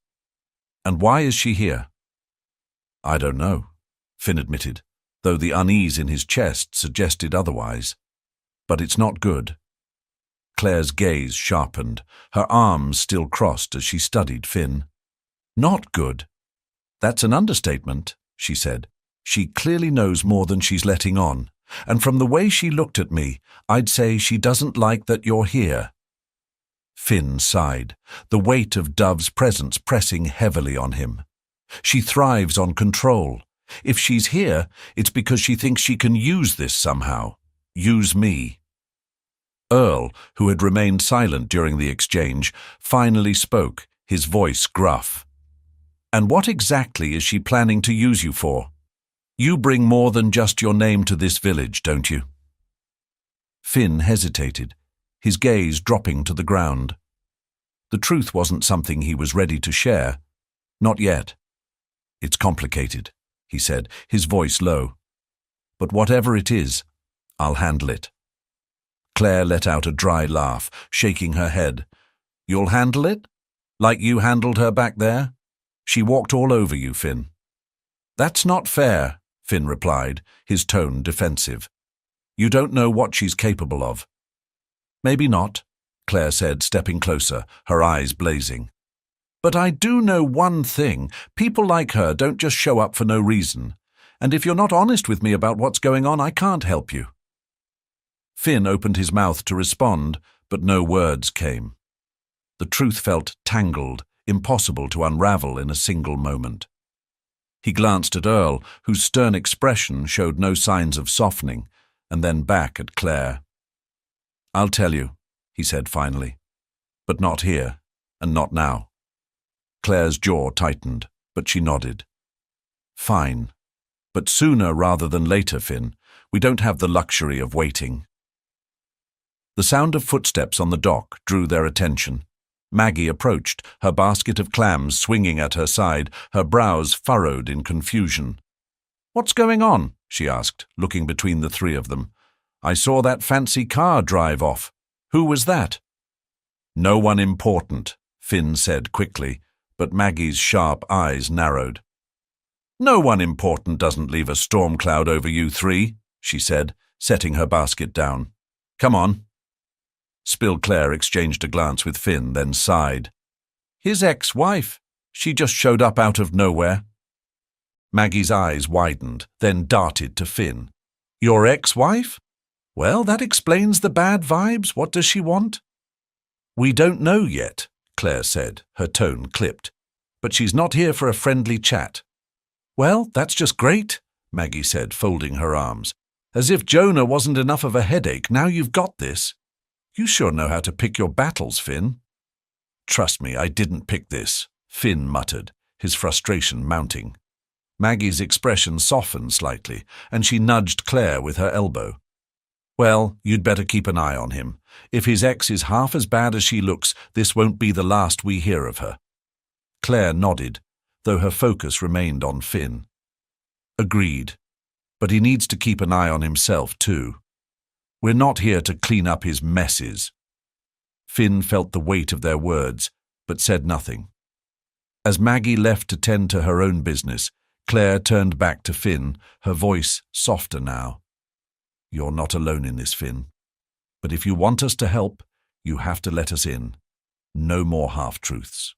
"And why is she here?" "I don't know," Finn admitted, though the unease in his chest suggested otherwise. "But it's not good." Claire's gaze sharpened, her arms still crossed as she studied Finn. "Not good? That's an understatement," she said. "She clearly knows more than she's letting on, and from the way she looked at me, I'd say she doesn't like that you're here." Finn sighed, the weight of Dove's presence pressing heavily on him. She thrives on control. If she's here, it's because she thinks she can use this somehow. Use me. Earl, who had remained silent during the exchange, finally spoke, his voice gruff. And what exactly is she planning to use you for? You bring more than just your name to this village, don't you? Finn hesitated, his gaze dropping to the ground. The truth wasn't something he was ready to share. Not yet. It's complicated, he said, his voice low. But whatever it is, I'll handle it. Claire let out a dry laugh, shaking her head. You'll handle it? Like you handled her back there? She walked all over you, Finn. That's not fair, Finn replied, his tone defensive. You don't know what she's capable of. Maybe not, Claire said, stepping closer, her eyes blazing. But I do know one thing. People like her don't just show up for no reason. And if you're not honest with me about what's going on, I can't help you. Finn opened his mouth to respond, but no words came. The truth felt tangled, impossible to unravel in a single moment. He glanced at Earl, whose stern expression showed no signs of softening, and then back at Claire. I'll tell you, he said finally, but not here, and not now. Claire's jaw tightened, but she nodded. Fine, but sooner rather than later, Finn. We don't have the luxury of waiting. The sound of footsteps on the dock drew their attention. Maggie approached, her basket of clams swinging at her side, her brows furrowed in confusion. What's going on? She asked, looking between the three of them. I saw that fancy car drive off. Who was that? No one important, Finn said quickly, but Maggie's sharp eyes narrowed. No one important doesn't leave a storm cloud over you three, she said, setting her basket down. Come on. Spill Claire exchanged a glance with Finn, then sighed. His ex-wife. She just showed up out of nowhere. Maggie's eyes widened, then darted to Finn. Your ex-wife? Well, that explains the bad vibes. What does she want? We don't know yet, Claire said, her tone clipped. But she's not here for a friendly chat. Well, that's just great, Maggie said, folding her arms. As if Jonah wasn't enough of a headache, now you've got this. You sure know how to pick your battles, Finn. Trust me, I didn't pick this, Finn muttered, his frustration mounting. Maggie's expression softened slightly, and she nudged Claire with her elbow. Well, you'd better keep an eye on him. If his ex is half as bad as she looks, this won't be the last we hear of her. Claire nodded, though her focus remained on Finn. Agreed. But he needs to keep an eye on himself, too. We're not here to clean up his messes. Finn felt the weight of their words, but said nothing. As Maggie left to tend to her own business, Claire turned back to Finn, her voice softer now. You're not alone in this, Finn. But if you want us to help, you have to let us in. No more half-truths.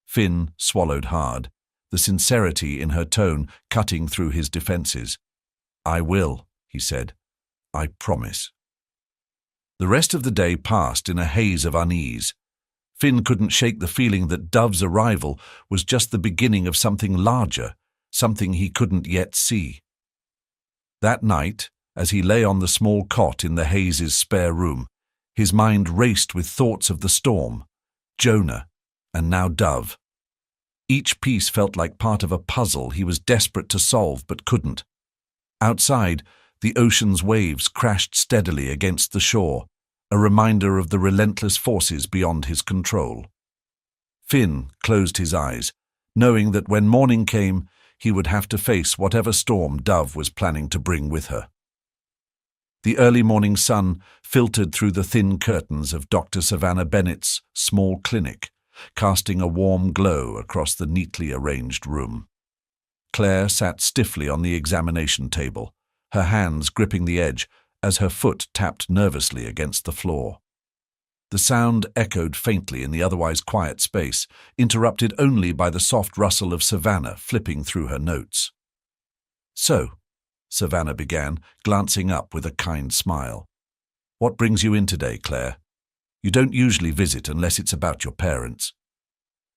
Finn swallowed hard, the sincerity in her tone cutting through his defenses. I will, he said. I promise. The rest of the day passed in a haze of unease. Finn couldn't shake the feeling that Dove's arrival was just the beginning of something larger, something he couldn't yet see. That night, as he lay on the small cot in the Hayes' spare room, his mind raced with thoughts of the storm, Jonah, and now Dove. Each piece felt like part of a puzzle he was desperate to solve but couldn't. Outside, the ocean's waves crashed steadily against the shore, a reminder of the relentless forces beyond his control. Finn closed his eyes, knowing that when morning came, he would have to face whatever storm Dove was planning to bring with her. The early morning sun filtered through the thin curtains of Dr. Savannah Bennett's small clinic, casting a warm glow across the neatly arranged room. Claire sat stiffly on the examination table, her hands gripping the edge as her foot tapped nervously against the floor. The sound echoed faintly in the otherwise quiet space, interrupted only by the soft rustle of Savannah flipping through her notes. So, Savannah began, glancing up with a kind smile. What brings you in today, Claire? You don't usually visit unless it's about your parents."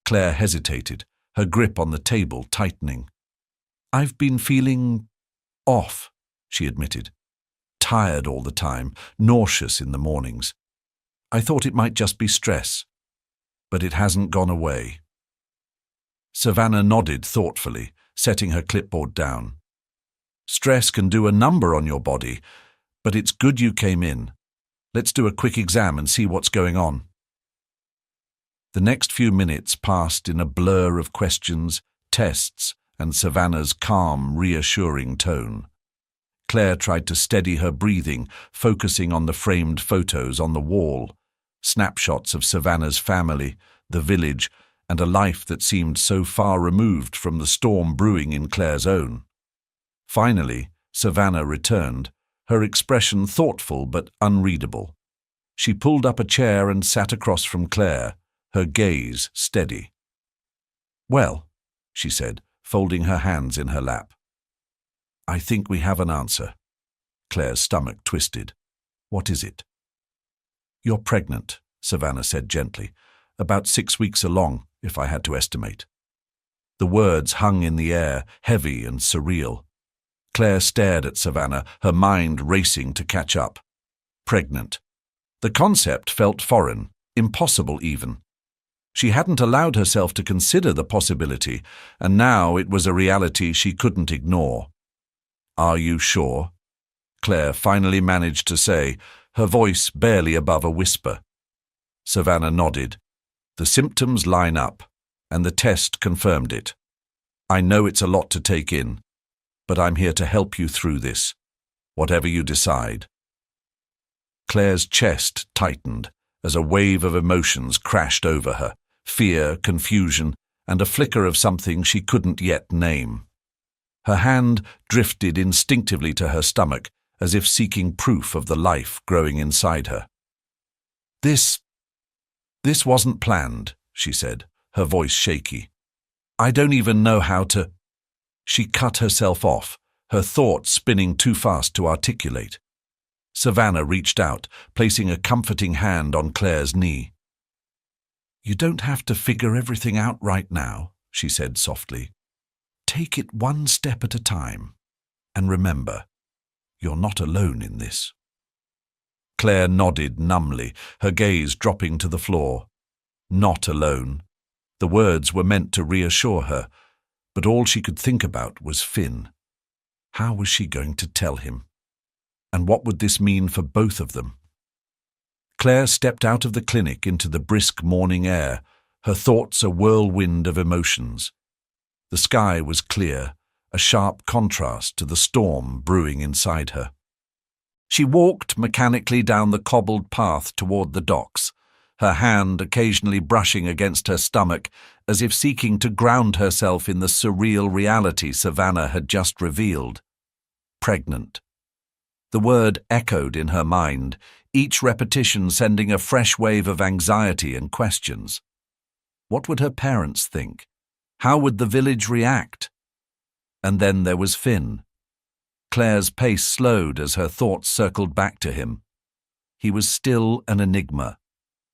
Claire hesitated, her grip on the table tightening. "I've been feeling off," she admitted. "Tired all the time, nauseous in the mornings. I thought it might just be stress, but it hasn't gone away." Savannah nodded thoughtfully, setting her clipboard down. "Stress can do a number on your body, but it's good you came in. Let's do a quick exam and see what's going on." The next few minutes passed in a blur of questions, tests, and Savannah's calm, reassuring tone. Claire tried to steady her breathing, focusing on the framed photos on the wall, snapshots of Savannah's family, the village, and a life that seemed so far removed from the storm brewing in Claire's own. Finally, Savannah returned, her expression thoughtful but unreadable. She pulled up a chair and sat across from Claire, her gaze steady. "Well," she said, folding her hands in her lap. "I think we have an answer." Claire's stomach twisted. "What is it?" "You're pregnant," Savannah said gently. "About 6 weeks along, if I had to estimate." The words hung in the air, heavy and surreal. Claire stared at Savannah, her mind racing to catch up. Pregnant. The concept felt foreign, impossible even. She hadn't allowed herself to consider the possibility, and now it was a reality she couldn't ignore. "Are you sure?" Claire finally managed to say, her voice barely above a whisper. Savannah nodded. "The symptoms line up, and the test confirmed it. I know it's a lot to take in, but I'm here to help you through this, whatever you decide." Claire's chest tightened as a wave of emotions crashed over her, fear, confusion, and a flicker of something she couldn't yet name. Her hand drifted instinctively to her stomach, as if seeking proof of the life growing inside her. This wasn't planned," she said, her voice shaky. "I don't even know how to—" She cut herself off, her thoughts spinning too fast to articulate. Savannah reached out, placing a comforting hand on Claire's knee. "You don't have to figure everything out right now," she said softly. "Take it one step at a time. And remember, you're not alone in this." Claire nodded numbly, her gaze dropping to the floor. Not alone. The words were meant to reassure her, but all she could think about was Finn. How was she going to tell him? And what would this mean for both of them? Claire stepped out of the clinic into the brisk morning air, her thoughts a whirlwind of emotions. The sky was clear, a sharp contrast to the storm brewing inside her. She walked mechanically down the cobbled path toward the docks, her hand occasionally brushing against her stomach as if seeking to ground herself in the surreal reality Savannah had just revealed. Pregnant. The word echoed in her mind, each repetition sending a fresh wave of anxiety and questions. What would her parents think? How would the village react? And then there was Finn. Claire's pace slowed as her thoughts circled back to him. He was still an enigma,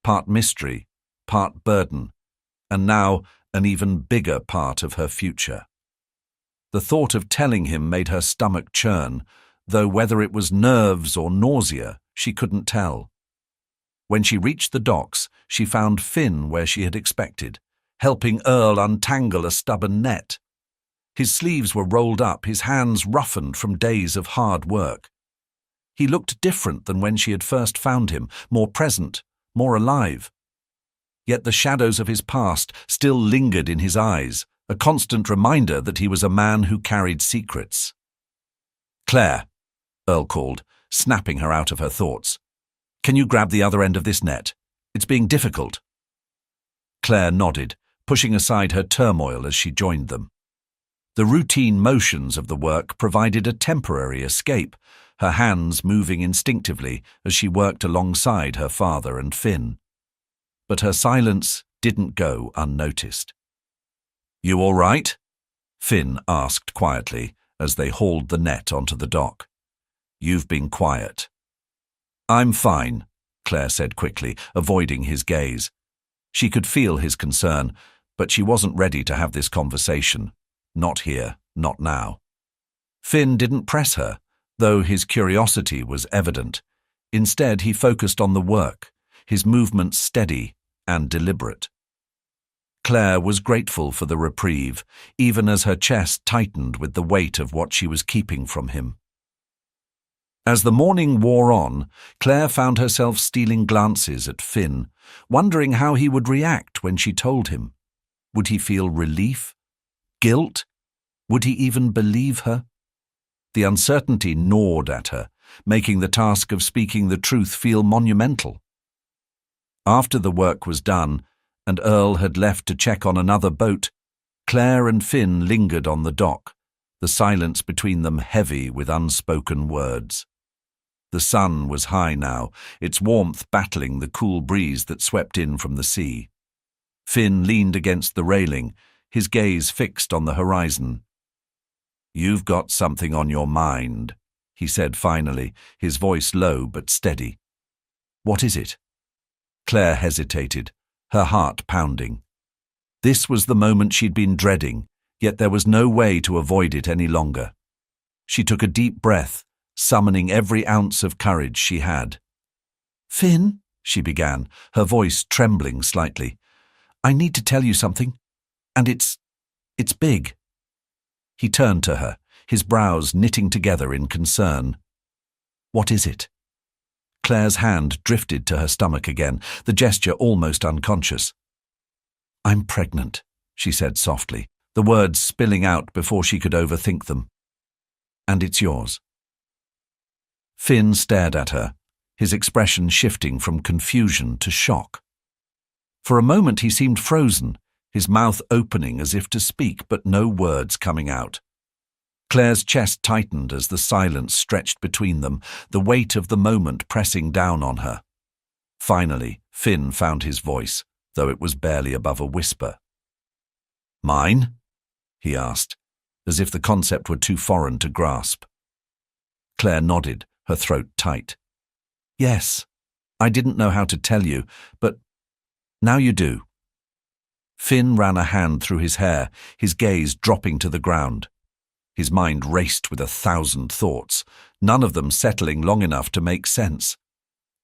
part mystery, part burden, and now an even bigger part of her future. The thought of telling him made her stomach churn, though whether it was nerves or nausea, she couldn't tell. When she reached the docks, she found Finn where she had expected, helping Earl untangle a stubborn net. His sleeves were rolled up, his hands roughened from days of hard work. He looked different than when she had first found him, more present, more alive. Yet the shadows of his past still lingered in his eyes, a constant reminder that he was a man who carried secrets. "Claire," Earl called, snapping her out of her thoughts. "Can you grab the other end of this net? It's being difficult." Claire nodded, pushing aside her turmoil as she joined them. The routine motions of the work provided a temporary escape, her hands moving instinctively as she worked alongside her father and Finn. But her silence didn't go unnoticed. "You all right?" Finn asked quietly as they hauled the net onto the dock. "You've been quiet." "I'm fine," Claire said quickly, avoiding his gaze. She could feel his concern, but she wasn't ready to have this conversation. Not here, not now. Finn didn't press her, though his curiosity was evident. Instead, he focused on the work, his movements steady and deliberate. Claire was grateful for the reprieve, even as her chest tightened with the weight of what she was keeping from him. As the morning wore on, Claire found herself stealing glances at Finn, wondering how he would react when she told him. Would he feel relief? Guilt? Would he even believe her? The uncertainty gnawed at her, making the task of speaking the truth feel monumental. After the work was done, and Earl had left to check on another boat, Claire and Finn lingered on the dock, the silence between them heavy with unspoken words. The sun was high now, its warmth battling the cool breeze that swept in from the sea. Finn leaned against the railing, his gaze fixed on the horizon. "You've got something on your mind," he said finally, his voice low but steady. "What is it?" Claire hesitated, her heart pounding. This was the moment she'd been dreading, yet there was no way to avoid it any longer. She took a deep breath, summoning every ounce of courage she had. "Finn," she began, her voice trembling slightly, "I need to tell you something, and it's big." He turned to her, his brows knitting together in concern. "What is it?" Claire's hand drifted to her stomach again, the gesture almost unconscious. "I'm pregnant," she said softly, the words spilling out before she could overthink them. "And it's yours." Finn stared at her, his expression shifting from confusion to shock. For a moment he seemed frozen, his mouth opening as if to speak, but no words coming out. Claire's chest tightened as the silence stretched between them, the weight of the moment pressing down on her. Finally, Finn found his voice, though it was barely above a whisper. "Mine?" he asked, as if the concept were too foreign to grasp. Claire nodded, her throat tight. "Yes, I didn't know how to tell you, but now you do." Finn ran a hand through his hair, his gaze dropping to the ground. His mind raced with 1,000 thoughts, none of them settling long enough to make sense.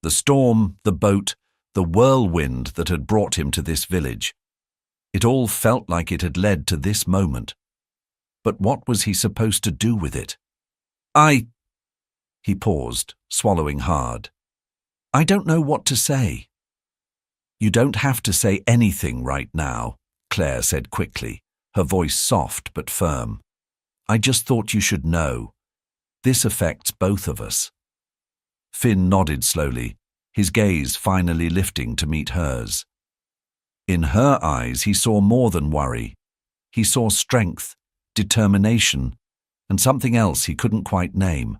The storm, the boat, the whirlwind that had brought him to this village. It all felt like it had led to this moment. But what was he supposed to do with it? He paused, swallowing hard. "I don't know what to say." "You don't have to say anything right now," Claire said quickly, her voice soft but firm. "I just thought you should know. This affects both of us." Finn nodded slowly, his gaze finally lifting to meet hers. In her eyes he saw more than worry. He saw strength, determination, and something else he couldn't quite name.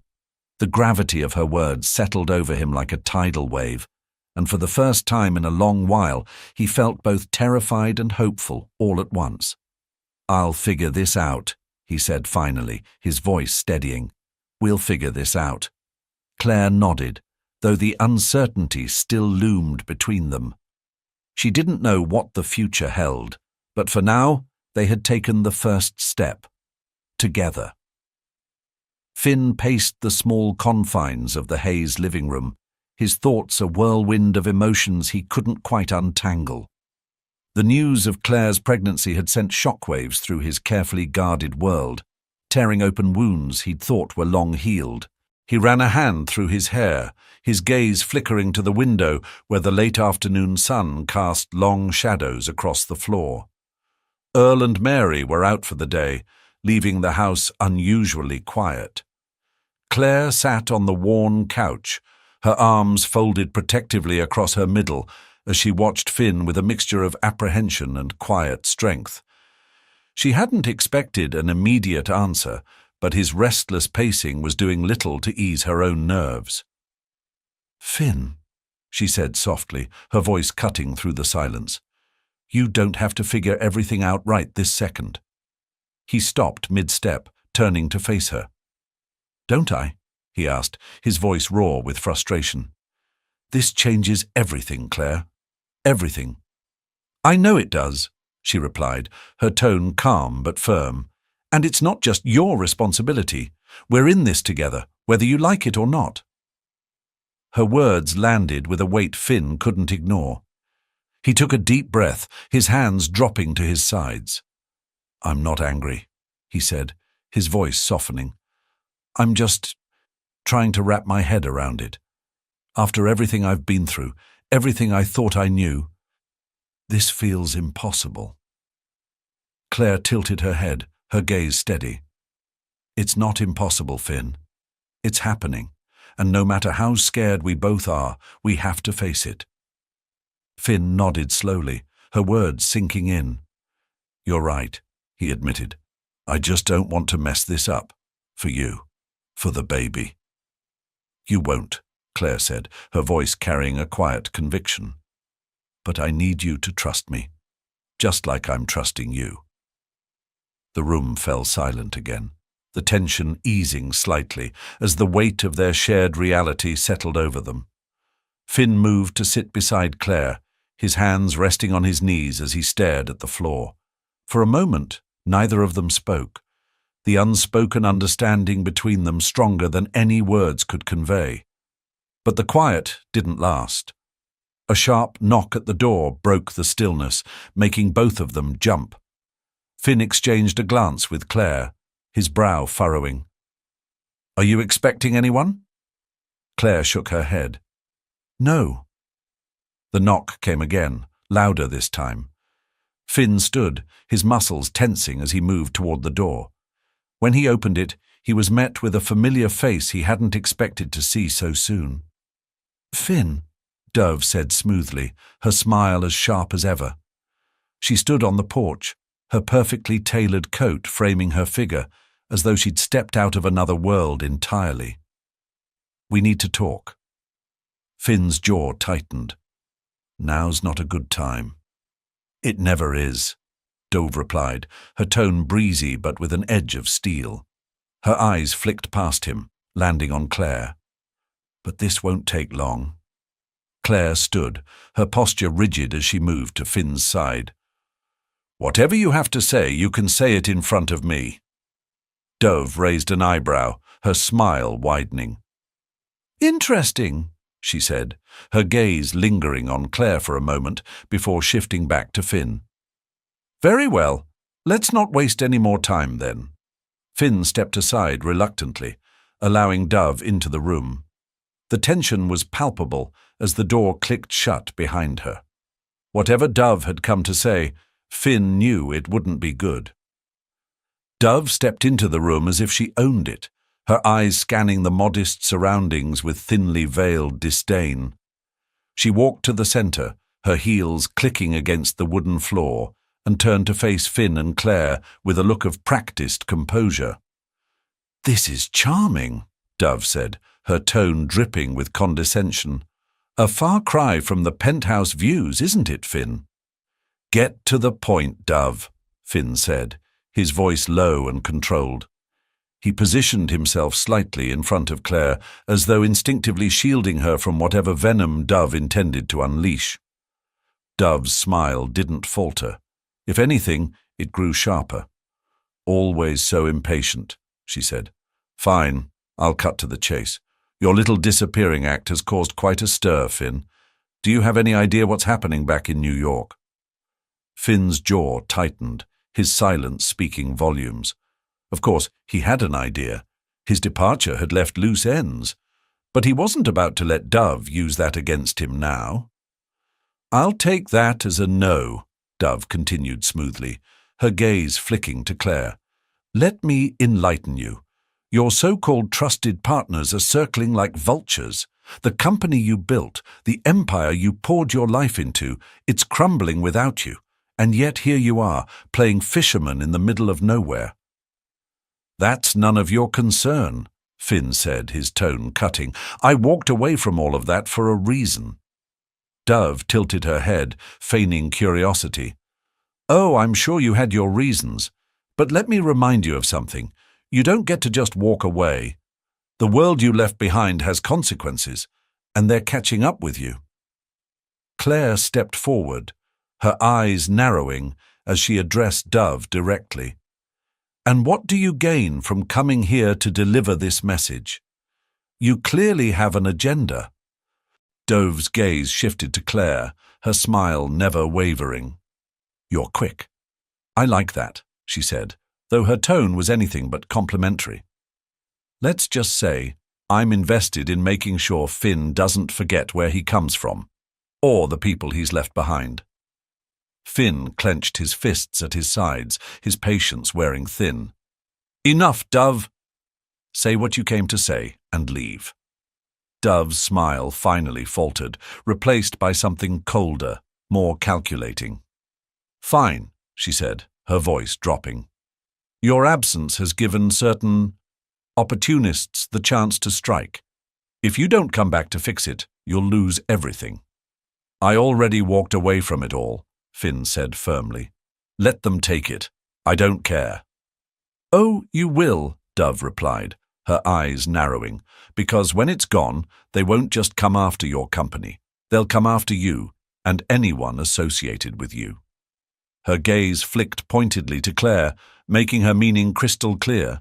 The gravity of her words settled over him like a tidal wave, and for the first time in a long while he felt both terrified and hopeful all at once. "I'll figure this out," he said finally, his voice steadying. "We'll figure this out." Claire nodded, though the uncertainty still loomed between them. She didn't know what the future held, but for now they had taken the first step. Together. Finn paced the small confines of the Hayes living room, his thoughts a whirlwind of emotions he couldn't quite untangle. The news of Claire's pregnancy had sent shockwaves through his carefully guarded world, tearing open wounds he'd thought were long healed. He ran a hand through his hair, his gaze flickering to the window where the late afternoon sun cast long shadows across the floor. Earl and Mary were out for the day, leaving the house unusually quiet. Claire sat on the worn couch, her arms folded protectively across her middle as she watched Finn with a mixture of apprehension and quiet strength. She hadn't expected an immediate answer, but his restless pacing was doing little to ease her own nerves. "Finn," she said softly, her voice cutting through the silence, "you don't have to figure everything out right this second." He stopped mid-step, turning to face her. "Don't I?" he asked, his voice raw with frustration. This changes everything, Claire. Everything. I know it does, she replied, her tone calm but firm. And it's not just your responsibility. We're in this together, whether you like it or not. Her words landed with a weight Finn couldn't ignore. He took a deep breath, his hands dropping to his sides. I'm not angry, he said, his voice softening. I'm just trying to wrap my head around it. After everything I've been through, everything I thought I knew, this feels impossible. Claire tilted her head, her gaze steady. It's not impossible, Finn. It's happening, and no matter how scared we both are, we have to face it. Finn nodded slowly, her words sinking in. You're right, he admitted. I just don't want to mess this up. For you. For the baby. You won't, Claire said, her voice carrying a quiet conviction. But I need you to trust me, just like I'm trusting you. The room fell silent again, the tension easing slightly as the weight of their shared reality settled over them. Finn moved to sit beside Claire, his hands resting on his knees as he stared at the floor. For a moment, neither of them spoke, the unspoken understanding between them stronger than any words could convey. But the quiet didn't last. A sharp knock at the door broke the stillness, making both of them jump. Finn exchanged a glance with Claire, his brow furrowing. Are you expecting anyone? Claire shook her head. No. The knock came again, louder this time. Finn stood, his muscles tensing as he moved toward the door. When he opened it, he was met with a familiar face he hadn't expected to see so soon. Finn, Dove said smoothly, her smile as sharp as ever. She stood on the porch, her perfectly tailored coat framing her figure, as though she'd stepped out of another world entirely. We need to talk. Finn's jaw tightened. Now's not a good time. It never is, Dove replied, her tone breezy but with an edge of steel. Her eyes flicked past him, landing on Claire. But this won't take long. Claire stood, her posture rigid as she moved to Finn's side. Whatever you have to say, you can say it in front of me. Dove raised an eyebrow, her smile widening. Interesting, she said, her gaze lingering on Claire for a moment before shifting back to Finn. Very well, let's not waste any more time then. Finn stepped aside reluctantly, allowing Dove into the room. The tension was palpable as the door clicked shut behind her. Whatever Dove had come to say, Finn knew it wouldn't be good. Dove stepped into the room as if she owned it, her eyes scanning the modest surroundings with thinly veiled disdain. She walked to the center, her heels clicking against the wooden floor, and turned to face Finn and Claire with a look of practiced composure. This is charming, Dove said, her tone dripping with condescension. A far cry from the penthouse views, isn't it, Finn? Get to the point, Dove, Finn said, his voice low and controlled. He positioned himself slightly in front of Claire, as though instinctively shielding her from whatever venom Dove intended to unleash. Dove's smile didn't falter. If anything, it grew sharper. Always so impatient, she said. Fine, I'll cut to the chase. Your little disappearing act has caused quite a stir, Finn. Do you have any idea what's happening back in New York? Finn's jaw tightened, his silence speaking volumes. Of course, he had an idea. His departure had left loose ends. But he wasn't about to let Dove use that against him now. I'll take that as a no, Dove continued smoothly, her gaze flicking to Claire. Let me enlighten you. Your so-called trusted partners are circling like vultures. The company you built, the empire you poured your life into, it's crumbling without you. And yet here you are, playing fisherman in the middle of nowhere. That's none of your concern, Finn said, his tone cutting. I walked away from all of that for a reason. Dove tilted her head, feigning curiosity. Oh, I'm sure you had your reasons. But let me remind you of something. You don't get to just walk away. The world you left behind has consequences, And they're catching up with you. Claire stepped forward, her eyes narrowing as she addressed Dove directly. And what do you gain from coming here to deliver this message? You clearly have an agenda. Dove's gaze shifted to Claire, her smile never wavering. You're quick. I like that, she said, though her tone was anything but complimentary. Let's just say I'm invested in making sure Finn doesn't forget where he comes from, or the people he's left behind. Finn clenched his fists at his sides, his patience wearing thin. Enough, Dove! Say what you came to say and leave. Dove's smile finally faltered, replaced by something colder, more calculating. Fine, she said, her voice dropping. Your absence has given certain opportunists the chance to strike. If you don't come back to fix it, you'll lose everything. I already walked away from it all, Finn said firmly. Let them take it. I don't care. Oh, you will, Dove replied, her eyes narrowing, because when it's gone, they won't just come after your company. They'll come after you and anyone associated with you. Her gaze flicked pointedly to Claire, making her meaning crystal clear.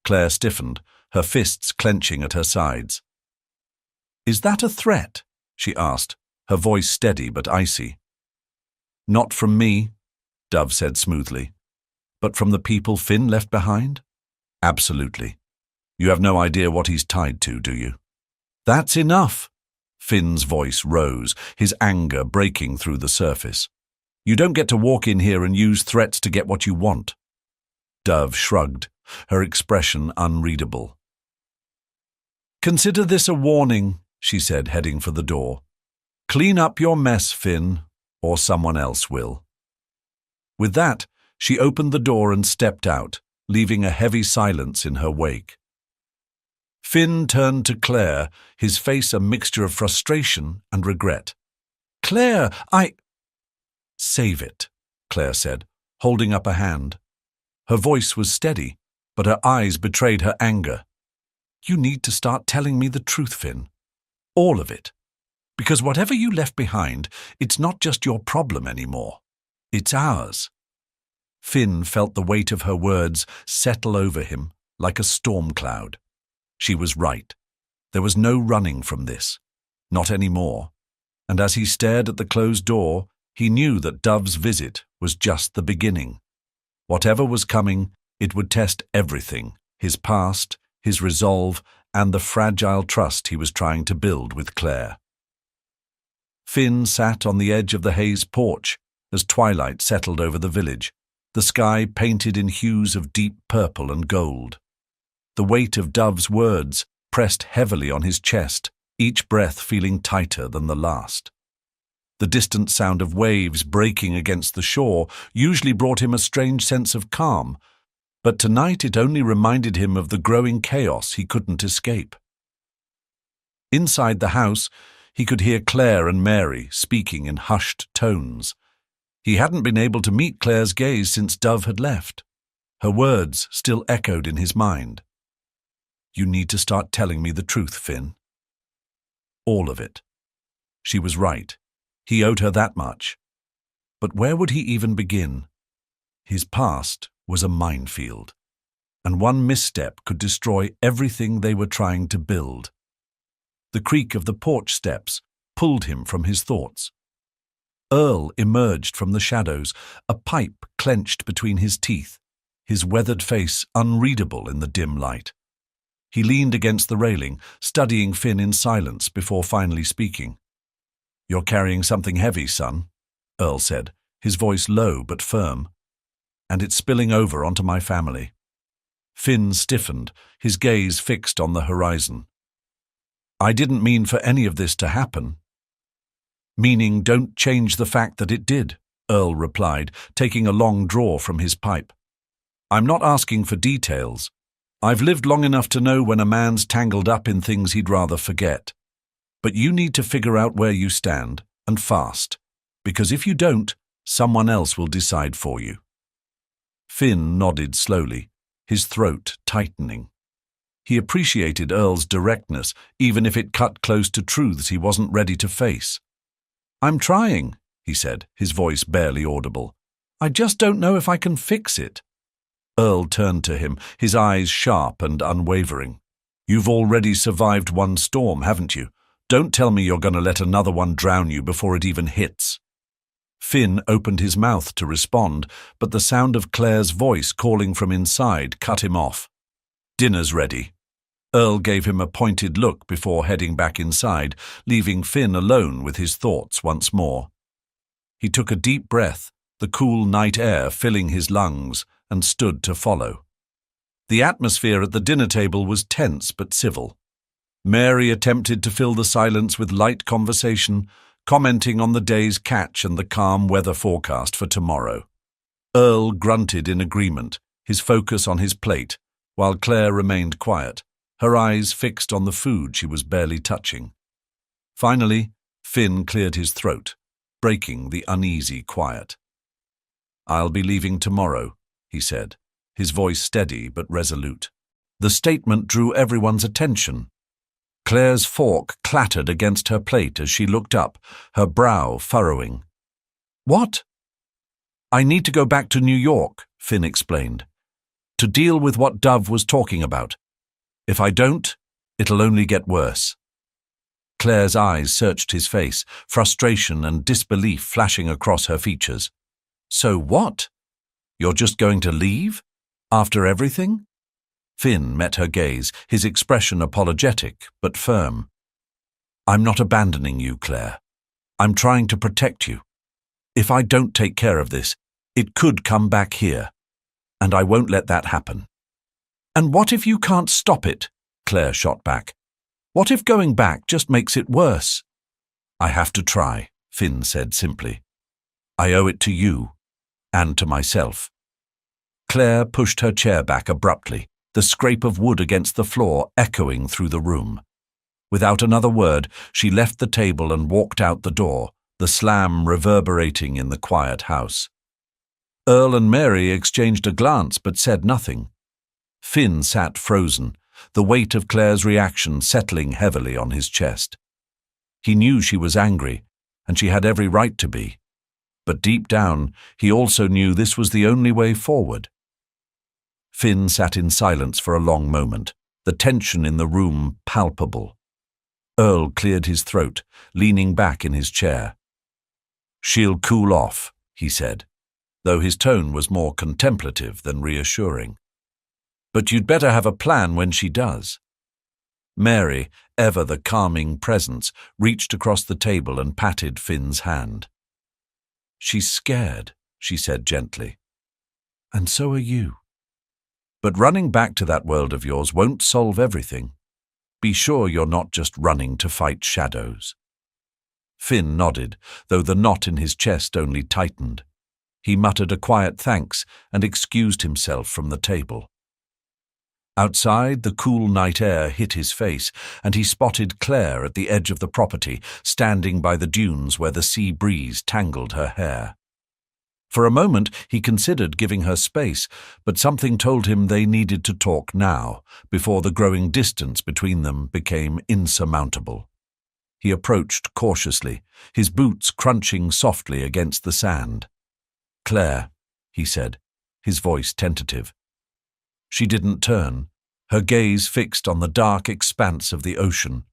Claire stiffened, her fists clenching at her sides. Is that a threat? She asked, her voice steady but icy. Not from me, Dove said smoothly. But from the people Finn left behind? Absolutely. You have no idea what he's tied to, do you? That's enough. Finn's voice rose, his anger breaking through the surface. You don't get to walk in here and use threats to get what you want. Dove shrugged, her expression unreadable. Consider this a warning, she said, heading for the door. Clean up your mess, Finn, or someone else will. With that, she opened the door and stepped out, leaving a heavy silence in her wake. Finn turned to Claire, his face a mixture of frustration and regret. Claire, Save it, Claire said, holding up a hand. Her voice was steady, but her eyes betrayed her anger. You need to start telling me the truth, Finn. All of it. Because whatever you left behind, it's not just your problem anymore. It's ours. Finn felt the weight of her words settle over him like a storm cloud. She was right. There was no running from this. Not anymore. And as he stared at the closed door, he knew that Dove's visit was just the beginning. Whatever was coming, it would test everything, his past, his resolve, and the fragile trust he was trying to build with Claire. Finn sat on the edge of the Hayes porch as twilight settled over the village, the sky painted in hues of deep purple and gold. The weight of Dove's words pressed heavily on his chest, each breath feeling tighter than the last. The distant sound of waves breaking against the shore usually brought him a strange sense of calm, but tonight it only reminded him of the growing chaos he couldn't escape. Inside the house, he could hear Claire and Mary speaking in hushed tones. He hadn't been able to meet Claire's gaze since Dove had left. Her words still echoed in his mind. You need to start telling me the truth, Finn. All of it. She was right. He owed her that much. But where would he even begin? His past was a minefield, and one misstep could destroy everything they were trying to build. The creak of the porch steps pulled him from his thoughts. Earl emerged from the shadows, a pipe clenched between his teeth, his weathered face unreadable in the dim light. He leaned against the railing, studying Finn in silence before finally speaking. You're carrying something heavy, son, Earl said, his voice low but firm. And it's spilling over onto my family. Finn stiffened, his gaze fixed on the horizon. I didn't mean for any of this to happen. Meaning don't change the fact that it did, Earl replied, taking a long draw from his pipe. I'm not asking for details. I've lived long enough to know when a man's tangled up in things he'd rather forget. But you need to figure out where you stand, and fast, because if you don't, someone else will decide for you. Finn nodded slowly, his throat tightening. He appreciated Earl's directness, even if it cut close to truths he wasn't ready to face. "I'm trying," he said, his voice barely audible. "I just don't know if I can fix it." Earl turned to him, his eyes sharp and unwavering. "You've already survived one storm, haven't you? Don't tell me you're going to let another one drown you before it even hits." Finn opened his mouth to respond, but the sound of Claire's voice calling from inside cut him off. "Dinner's ready." Earl gave him a pointed look before heading back inside, leaving Finn alone with his thoughts once more. He took a deep breath, the cool night air filling his lungs, and stood to follow. The atmosphere at the dinner table was tense but civil. Mary attempted to fill the silence with light conversation, commenting on the day's catch and the calm weather forecast for tomorrow. Earl grunted in agreement, his focus on his plate, while Claire remained quiet, her eyes fixed on the food she was barely touching. Finally, Finn cleared his throat, breaking the uneasy quiet. "I'll be leaving tomorrow," he said, his voice steady but resolute. The statement drew everyone's attention. Claire's fork clattered against her plate as she looked up, her brow furrowing. "What?" "I need to go back to New York," Finn explained, "to deal with what Dove was talking about. If I don't, it'll only get worse." Claire's eyes searched his face, frustration and disbelief flashing across her features. "So what? You're just going to leave? After everything?" Finn met her gaze, his expression apologetic but firm. "I'm not abandoning you, Claire. I'm trying to protect you. If I don't take care of this, it could come back here, and I won't let that happen." "And what if you can't stop it?" Claire shot back. "What if going back just makes it worse?" "I have to try," Finn said simply. "I owe it to you, and to myself." Claire pushed her chair back abruptly, the scrape of wood against the floor echoing through the room. Without another word, she left the table and walked out the door, the slam reverberating in the quiet house. Earl and Mary exchanged a glance but said nothing. Finn sat frozen, the weight of Claire's reaction settling heavily on his chest. He knew she was angry, and she had every right to be. But deep down, he also knew this was the only way forward. Finn sat in silence for a long moment, the tension in the room palpable. Earl cleared his throat, leaning back in his chair. "She'll cool off," he said, though his tone was more contemplative than reassuring. "But you'd better have a plan when she does." Mary, ever the calming presence, reached across the table and patted Finn's hand. "She's scared," she said gently. "And so are you. But running back to that world of yours won't solve everything. Be sure you're not just running to fight shadows." Finn nodded, though the knot in his chest only tightened. He muttered a quiet thanks and excused himself from the table. Outside, the cool night air hit his face, and he spotted Claire at the edge of the property, standing by the dunes where the sea breeze tangled her hair. For a moment, he considered giving her space, but something told him they needed to talk now, before the growing distance between them became insurmountable. He approached cautiously, his boots crunching softly against the sand. "Claire," he said, his voice tentative. She didn't turn, her gaze fixed on the dark expanse of the ocean.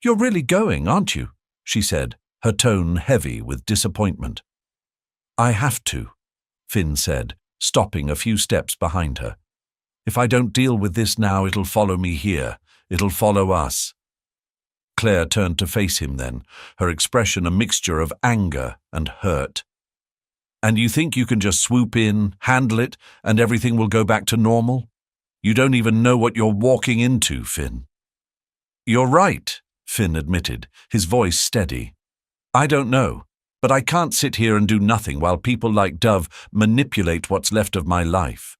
"You're really going, aren't you?" she said, her tone heavy with disappointment. "I have to," Finn said, stopping a few steps behind her. "If I don't deal with this now, it'll follow me here. It'll follow us." Claire turned to face him then, her expression a mixture of anger and hurt. "And you think you can just swoop in, handle it, and everything will go back to normal? You don't even know what you're walking into, Finn." "You're right," Finn admitted, his voice steady. "I don't know. But I can't sit here and do nothing while people like Dove manipulate what's left of my life."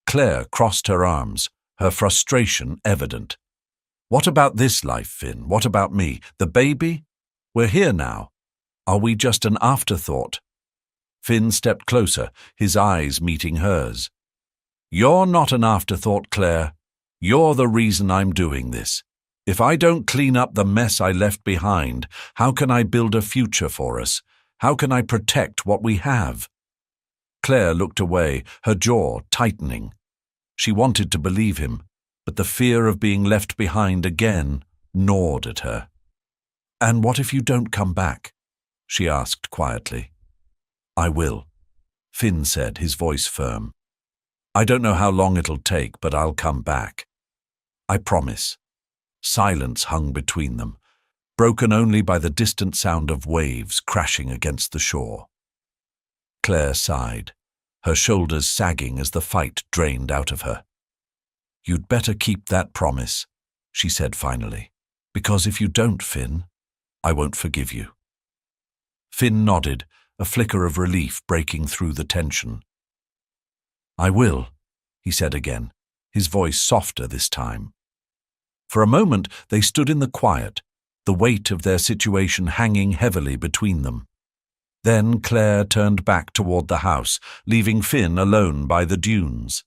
Claire crossed her arms, her frustration evident. "What about this life, Finn? What about me? The baby? We're here now. Are we just an afterthought?" Finn stepped closer, his eyes meeting hers. "You're not an afterthought, Claire. You're the reason I'm doing this. If I don't clean up the mess I left behind, how can I build a future for us? How can I protect what we have?" Claire looked away, her jaw tightening. She wanted to believe him, but the fear of being left behind again gnawed at her. "And what if you don't come back?" she asked quietly. "I will," Finn said, his voice firm. "I don't know how long it'll take, but I'll come back. I promise." Silence hung between them, broken only by the distant sound of waves crashing against the shore. Claire sighed, her shoulders sagging as the fight drained out of her. "You'd better keep that promise," she said finally, "because if you don't, Finn, I won't forgive you." Finn nodded, a flicker of relief breaking through the tension. "I will," he said again, his voice softer this time. For a moment they stood in the quiet, the weight of their situation hanging heavily between them. Then Claire turned back toward the house, leaving Finn alone by the dunes.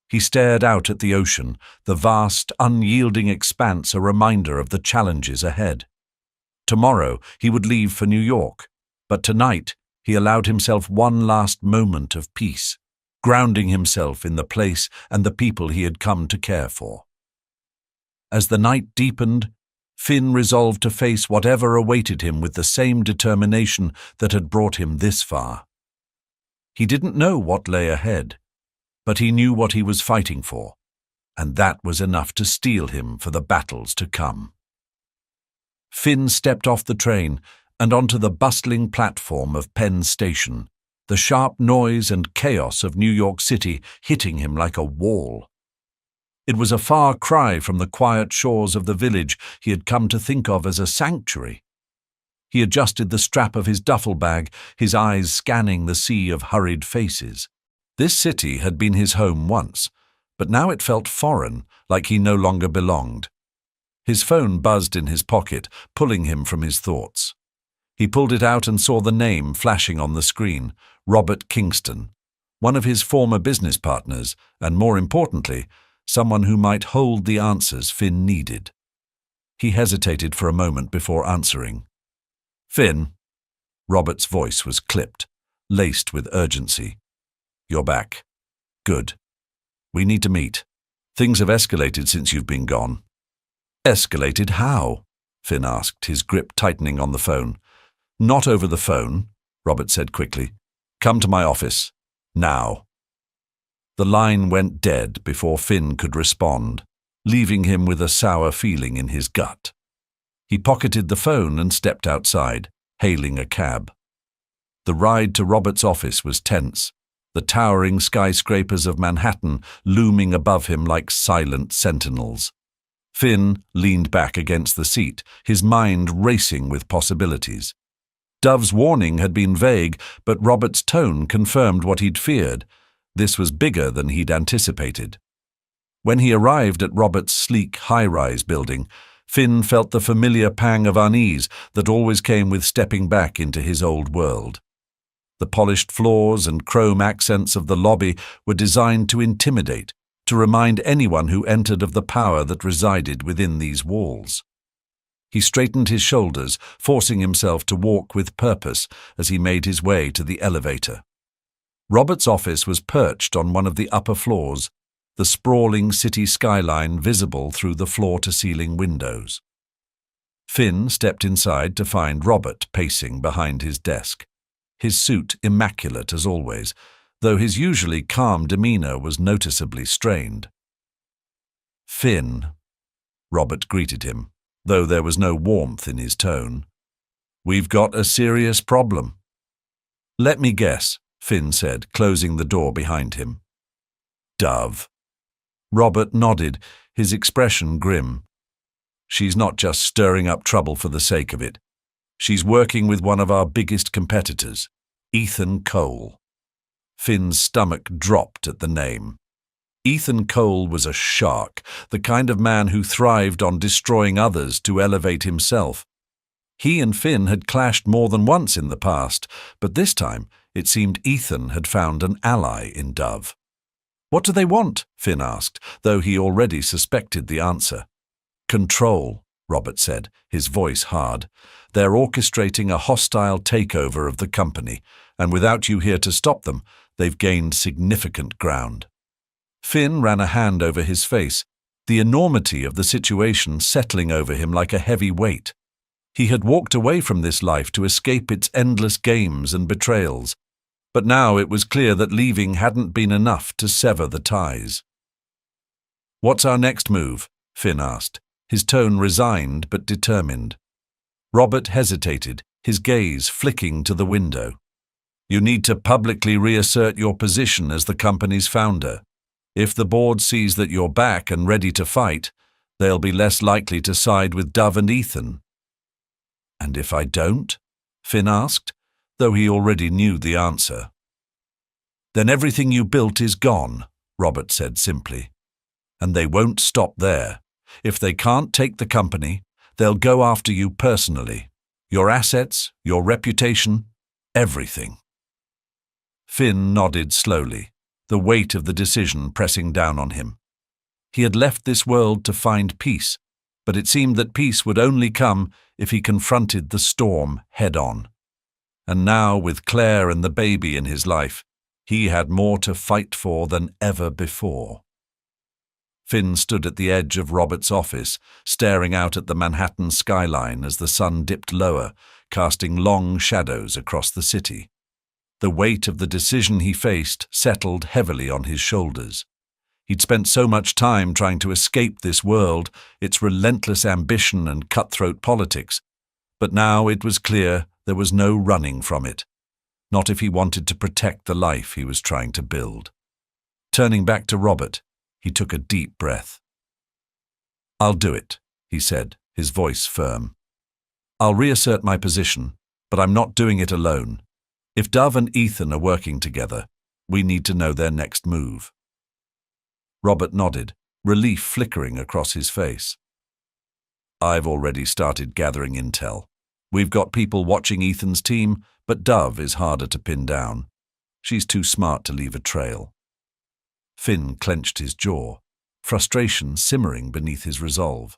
He stared out at the ocean, the vast, unyielding expanse a reminder of the challenges ahead. Tomorrow he would leave for New York, but tonight he allowed himself one last moment of peace, grounding himself in the place and the people he had come to care for. As the night deepened, Finn resolved to face whatever awaited him with the same determination that had brought him this far. He didn't know what lay ahead, but he knew what he was fighting for, and that was enough to steel him for the battles to come. Finn stepped off the train and onto the bustling platform of Penn Station, the sharp noise and chaos of New York City hitting him like a wall. It was a far cry from the quiet shores of the village he had come to think of as a sanctuary. He adjusted the strap of his duffel bag, his eyes scanning the sea of hurried faces. This city had been his home once, but now it felt foreign, like he no longer belonged. His phone buzzed in his pocket, pulling him from his thoughts. He pulled it out and saw the name flashing on the screen, Robert Kingston, one of his former business partners, and more importantly, someone who might hold the answers Finn needed. He hesitated for a moment before answering. "Finn." Robert's voice was clipped, laced with urgency. "You're back. Good. We need to meet. Things have escalated since you've been gone." "Escalated how?" Finn asked, his grip tightening on the phone. "Not over the phone," Robert said quickly. "Come to my office. Now." The line went dead before Finn could respond, leaving him with a sour feeling in his gut. He pocketed the phone and stepped outside, hailing a cab. The ride to Robert's office was tense, the towering skyscrapers of Manhattan looming above him like silent sentinels. Finn leaned back against the seat, his mind racing with possibilities. Dove's warning had been vague, but Robert's tone confirmed what he'd feared. This was bigger than he'd anticipated. When he arrived at Robert's sleek, high-rise building, Finn felt the familiar pang of unease that always came with stepping back into his old world. The polished floors and chrome accents of the lobby were designed to intimidate, to remind anyone who entered of the power that resided within these walls. He straightened his shoulders, forcing himself to walk with purpose as he made his way to the elevator. Robert's office was perched on one of the upper floors, the sprawling city skyline visible through the floor-to-ceiling windows. Finn stepped inside to find Robert pacing behind his desk, his suit immaculate as always, though his usually calm demeanor was noticeably strained. "Finn," Robert greeted him, though there was no warmth in his tone. "We've got a serious problem." "Let me guess," Finn said, closing the door behind him. "Dove." Robert nodded, his expression grim. "She's not just stirring up trouble for the sake of it. She's working with one of our biggest competitors, Ethan Cole." Finn's stomach dropped at the name. Ethan Cole was a shark, the kind of man who thrived on destroying others to elevate himself. He and Finn had clashed more than once in the past, but this time it seemed Ethan had found an ally in Dove. What do they want? Finn asked, though he already suspected the answer. Control, Robert said, his voice hard. They're orchestrating a hostile takeover of the company, and without you here to stop them, they've gained significant ground. Finn ran a hand over his face, the enormity of the situation settling over him like a heavy weight. He had walked away from this life to escape its endless games and betrayals, but now it was clear that leaving hadn't been enough to sever the ties. What's our next move? Finn asked, his tone resigned but determined. Robert hesitated, his gaze flicking to the window. You need to publicly reassert your position as the company's founder. If the board sees that you're back and ready to fight, they'll be less likely to side with Dove and Ethan. And if I don't? Finn asked, though he already knew the answer. Then everything you built is gone, Robert said simply. And they won't stop there. If they can't take the company, they'll go after you personally. Your assets, your reputation, everything. Finn nodded slowly, the weight of the decision pressing down on him. He had left this world to find peace, but it seemed that peace would only come if he confronted the storm head-on. And now, with Claire and the baby in his life, he had more to fight for than ever before. Finn stood at the edge of Robert's office, staring out at the Manhattan skyline as the sun dipped lower, casting long shadows across the city. The weight of the decision he faced settled heavily on his shoulders. He'd spent so much time trying to escape this world, its relentless ambition and cutthroat politics, but now it was clear there was no running from it, not if he wanted to protect the life he was trying to build. Turning back to Robert, he took a deep breath. I'll do it, he said, his voice firm. I'll reassert my position, but I'm not doing it alone. If Dove and Ethan are working together, we need to know their next move. Robert nodded, relief flickering across his face. I've already started gathering intel. We've got people watching Ethan's team, but Dove is harder to pin down. She's too smart to leave a trail. Finn clenched his jaw, frustration simmering beneath his resolve.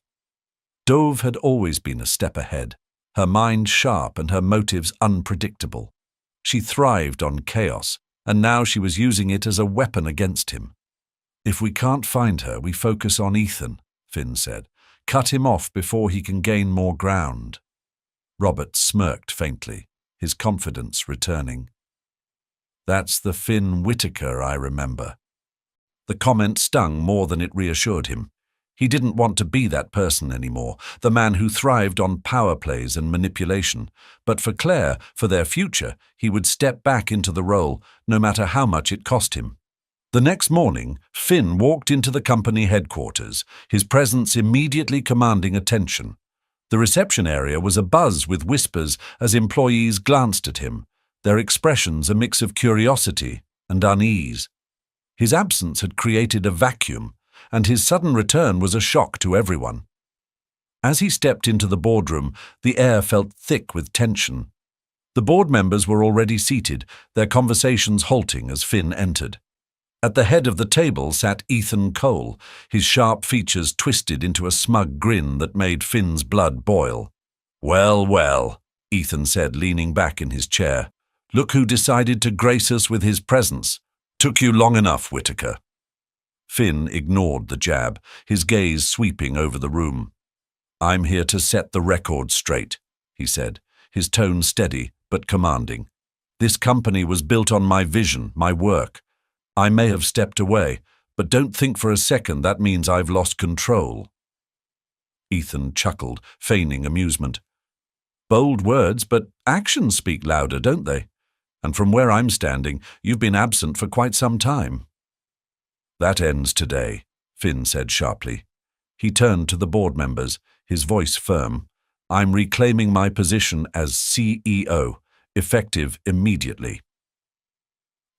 Dove had always been a step ahead, her mind sharp and her motives unpredictable. She thrived on chaos, and now she was using it as a weapon against him. If we can't find her, we focus on Ethan, Finn said. Cut him off before he can gain more ground. Robert smirked faintly, his confidence returning. That's the Finn Whitaker I remember. The comment stung more than it reassured him. He didn't want to be that person anymore, the man who thrived on power plays and manipulation. But for Claire, for their future, he would step back into the role, no matter how much it cost him. The next morning, Finn walked into the company headquarters, his presence immediately commanding attention. The reception area was abuzz with whispers as employees glanced at him, their expressions a mix of curiosity and unease. His absence had created a vacuum, and his sudden return was a shock to everyone. As he stepped into the boardroom, the air felt thick with tension. The board members were already seated, their conversations halting as Finn entered. At the head of the table sat Ethan Cole, his sharp features twisted into a smug grin that made Finn's blood boil. "Well, well," Ethan said, leaning back in his chair. "Look who decided to grace us with his presence. Took you long enough, Whitaker." Finn ignored the jab, his gaze sweeping over the room. "I'm here to set the record straight," he said, his tone steady but commanding. "This company was built on my vision, my work. I may have stepped away, but don't think for a second that means I've lost control." Ethan chuckled, feigning amusement. "Bold words, but actions speak louder, don't they? And from where I'm standing, you've been absent for quite some time." "That ends today," Finn said sharply. He turned to the board members, his voice firm. "I'm reclaiming my position as CEO, effective immediately."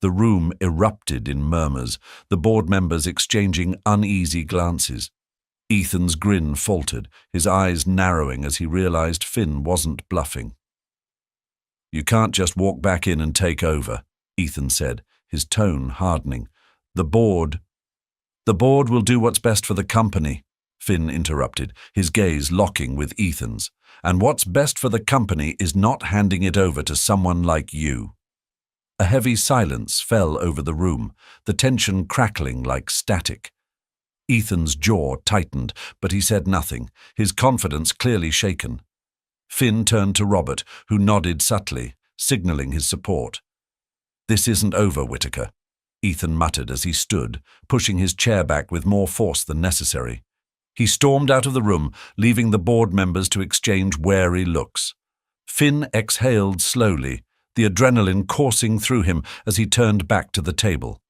The room erupted in murmurs, the board members exchanging uneasy glances. Ethan's grin faltered, his eyes narrowing as he realized Finn wasn't bluffing. "You can't just walk back in and take over," Ethan said, his tone hardening. The board. The board will do what's best for the company, Finn interrupted, his gaze locking with Ethan's. And what's best for the company is not handing it over to someone like you. A heavy silence fell over the room, the tension crackling like static. Ethan's jaw tightened, but he said nothing, his confidence clearly shaken. Finn turned to Robert, who nodded subtly, signaling his support. "This isn't over, Whittaker," Ethan muttered as he stood, pushing his chair back with more force than necessary. He stormed out of the room, leaving the board members to exchange wary looks. Finn exhaled slowly, the adrenaline coursing through him as he turned back to the table.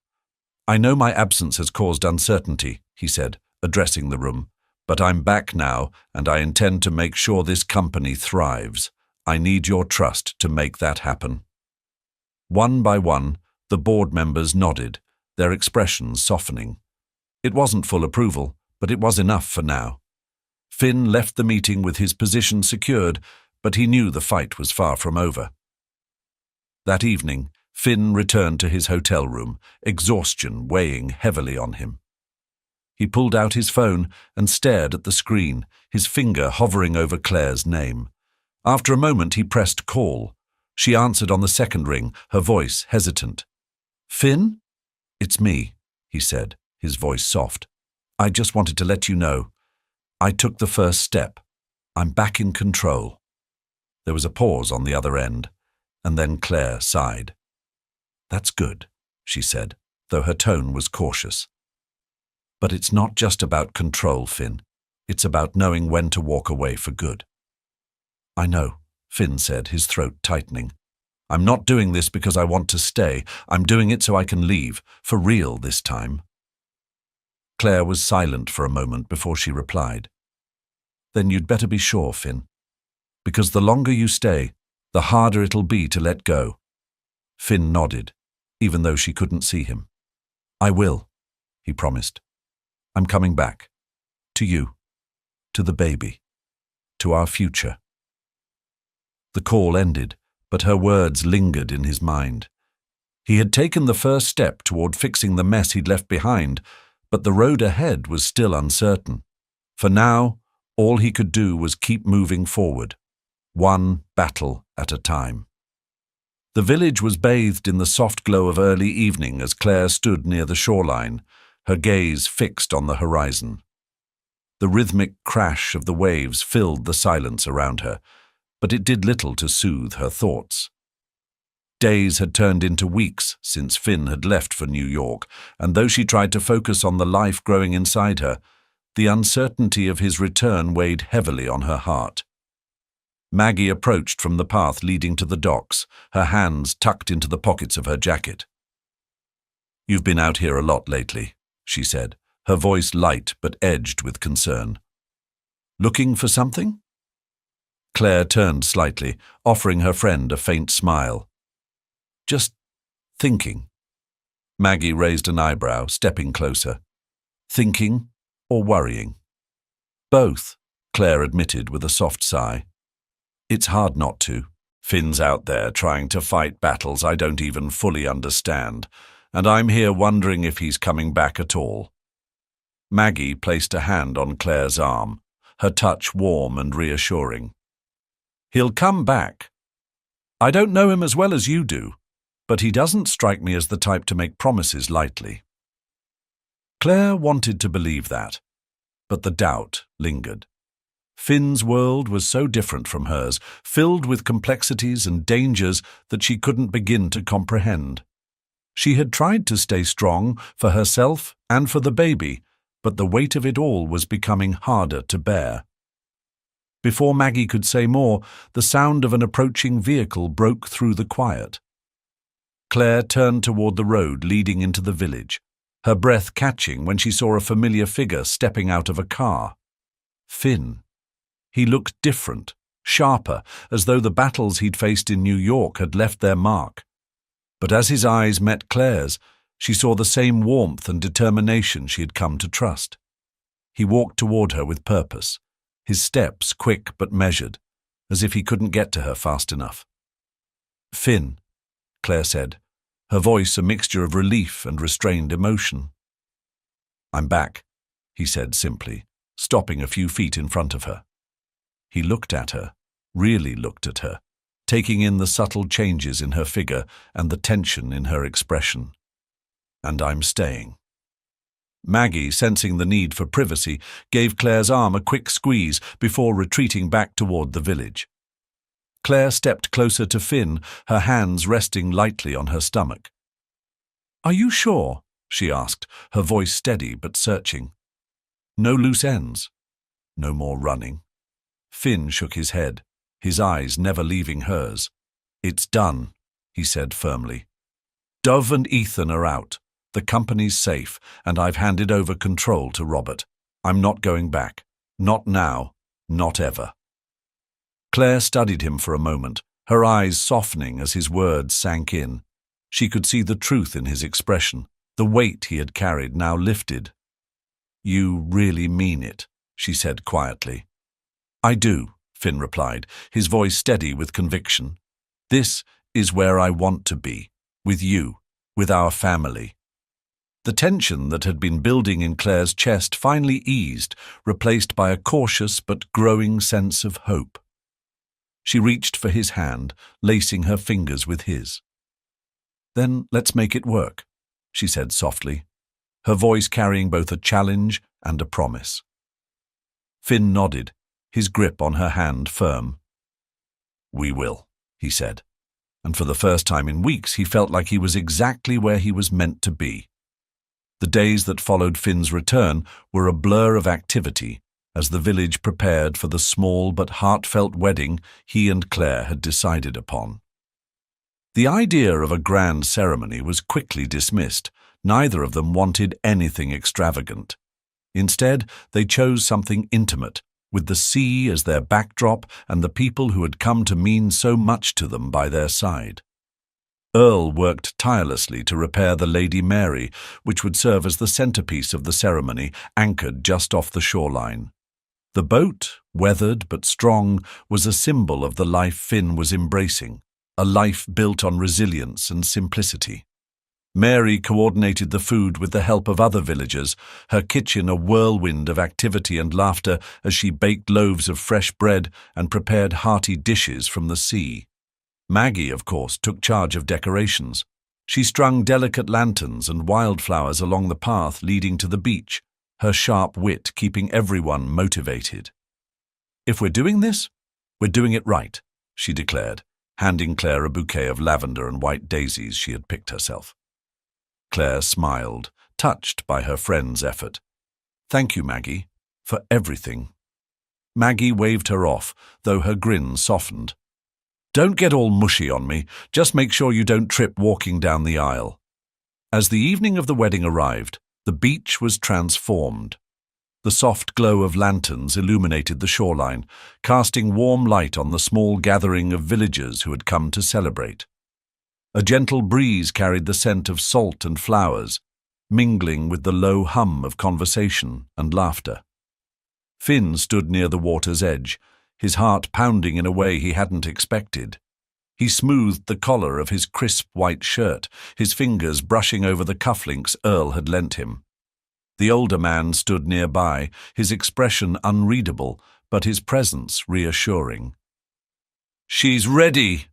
"I know my absence has caused uncertainty," he said, addressing the room, "but I'm back now, and I intend to make sure this company thrives. I need your trust to make that happen." One by one, the board members nodded, their expressions softening. It wasn't full approval, but it was enough for now. Finn left the meeting with his position secured, but he knew the fight was far from over. That evening, Finn returned to his hotel room, exhaustion weighing heavily on him. He pulled out his phone and stared at the screen, his finger hovering over Claire's name. After a moment, he pressed call. She answered on the second ring, her voice hesitant. "Finn?" "It's me," he said, his voice soft. "I just wanted to let you know. I took the first step. I'm back in control." There was a pause on the other end, and then Claire sighed. "That's good," she said, though her tone was cautious. "But it's not just about control, Finn. It's about knowing when to walk away for good." "I know," Finn said, his throat tightening. "I'm not doing this because I want to stay. I'm doing it so I can leave, for real this time." Claire was silent for a moment before she replied. "Then you'd better be sure, Finn. Because the longer you stay, the harder it'll be to let go." Finn nodded, even though she couldn't see him. "I will," he promised. "I'm coming back. To you. To the baby. To our future." The call ended, but her words lingered in his mind. He had taken the first step toward fixing the mess he'd left behind, but the road ahead was still uncertain. For now, all he could do was keep moving forward, one battle at a time. The village was bathed in the soft glow of early evening as Claire stood near the shoreline, her gaze fixed on the horizon. The rhythmic crash of the waves filled the silence around her, but it did little to soothe her thoughts. Days had turned into weeks since Finn had left for New York, and though she tried to focus on the life growing inside her, the uncertainty of his return weighed heavily on her heart. Maggie approached from the path leading to the docks, her hands tucked into the pockets of her jacket. "You've been out here a lot lately," she said, her voice light but edged with concern. "Looking for something?" Claire turned slightly, offering her friend a faint smile. "Just thinking." Maggie raised an eyebrow, stepping closer. "Thinking or worrying?" "Both," Claire admitted with a soft sigh. "It's hard not to. Finn's out there trying to fight battles I don't even fully understand, and I'm here wondering if he's coming back at all." Maggie placed a hand on Claire's arm, her touch warm and reassuring. "He'll come back. I don't know him as well as you do, but he doesn't strike me as the type to make promises lightly." Claire wanted to believe that, but the doubt lingered. Finn's world was so different from hers, filled with complexities and dangers that she couldn't begin to comprehend. She had tried to stay strong for herself and for the baby, but the weight of it all was becoming harder to bear. Before Maggie could say more, the sound of an approaching vehicle broke through the quiet. Claire turned toward the road leading into the village, her breath catching when she saw a familiar figure stepping out of a car. Finn. He looked different, sharper, as though the battles he'd faced in New York had left their mark. But as his eyes met Claire's, she saw the same warmth and determination she had come to trust. He walked toward her with purpose, his steps quick but measured, as if he couldn't get to her fast enough. "Finn," Claire said, her voice a mixture of relief and restrained emotion. "I'm back," he said simply, stopping a few feet in front of her. He looked at her, really looked at her, taking in the subtle changes in her figure and the tension in her expression. "And I'm staying." Maggie, sensing the need for privacy, gave Claire's arm a quick squeeze before retreating back toward the village. Claire stepped closer to Finn, her hands resting lightly on her stomach. "Are you sure?" she asked, her voice steady but searching. "No loose ends? No more running?" Finn shook his head, his eyes never leaving hers. "It's done," he said firmly. "Dove and Ethan are out. The company's safe, and I've handed over control to Robert. I'm not going back. Not now. Not ever." Claire studied him for a moment, her eyes softening as his words sank in. She could see the truth in his expression, the weight he had carried now lifted. "You really mean it," she said quietly. "I do," Finn replied, his voice steady with conviction. "This is where I want to be, with you, with our family." The tension that had been building in Claire's chest finally eased, replaced by a cautious but growing sense of hope. She reached for his hand, lacing her fingers with his. "Then let's make it work," she said softly, her voice carrying both a challenge and a promise. Finn nodded, his grip on her hand firm. "We will," he said, and for the first time in weeks he felt like he was exactly where he was meant to be. The days that followed Finn's return were a blur of activity as the village prepared for the small but heartfelt wedding he and Claire had decided upon. The idea of a grand ceremony was quickly dismissed. Neither of them wanted anything extravagant. Instead, they chose something intimate, with the sea as their backdrop and the people who had come to mean so much to them by their side. Earl worked tirelessly to repair the Lady Mary, which would serve as the centerpiece of the ceremony, anchored just off the shoreline. The boat, weathered but strong, was a symbol of the life Finn was embracing, a life built on resilience and simplicity. Mary coordinated the food with the help of other villagers, her kitchen a whirlwind of activity and laughter as she baked loaves of fresh bread and prepared hearty dishes from the sea. Maggie, of course, took charge of decorations. She strung delicate lanterns and wildflowers along the path leading to the beach, her sharp wit keeping everyone motivated. "If we're doing this, we're doing it right," she declared, handing Claire a bouquet of lavender and white daisies she had picked herself. Claire smiled, touched by her friend's effort. "Thank you, Maggie, for everything." Maggie waved her off, though her grin softened. "Don't get all mushy on me, just make sure you don't trip walking down the aisle." As the evening of the wedding arrived, the beach was transformed. The soft glow of lanterns illuminated the shoreline, casting warm light on the small gathering of villagers who had come to celebrate. A gentle breeze carried the scent of salt and flowers, mingling with the low hum of conversation and laughter. Finn stood near the water's edge, his heart pounding in a way he hadn't expected. He smoothed the collar of his crisp white shirt, his fingers brushing over the cufflinks Earl had lent him. The older man stood nearby, his expression unreadable, but his presence reassuring. "She's ready,"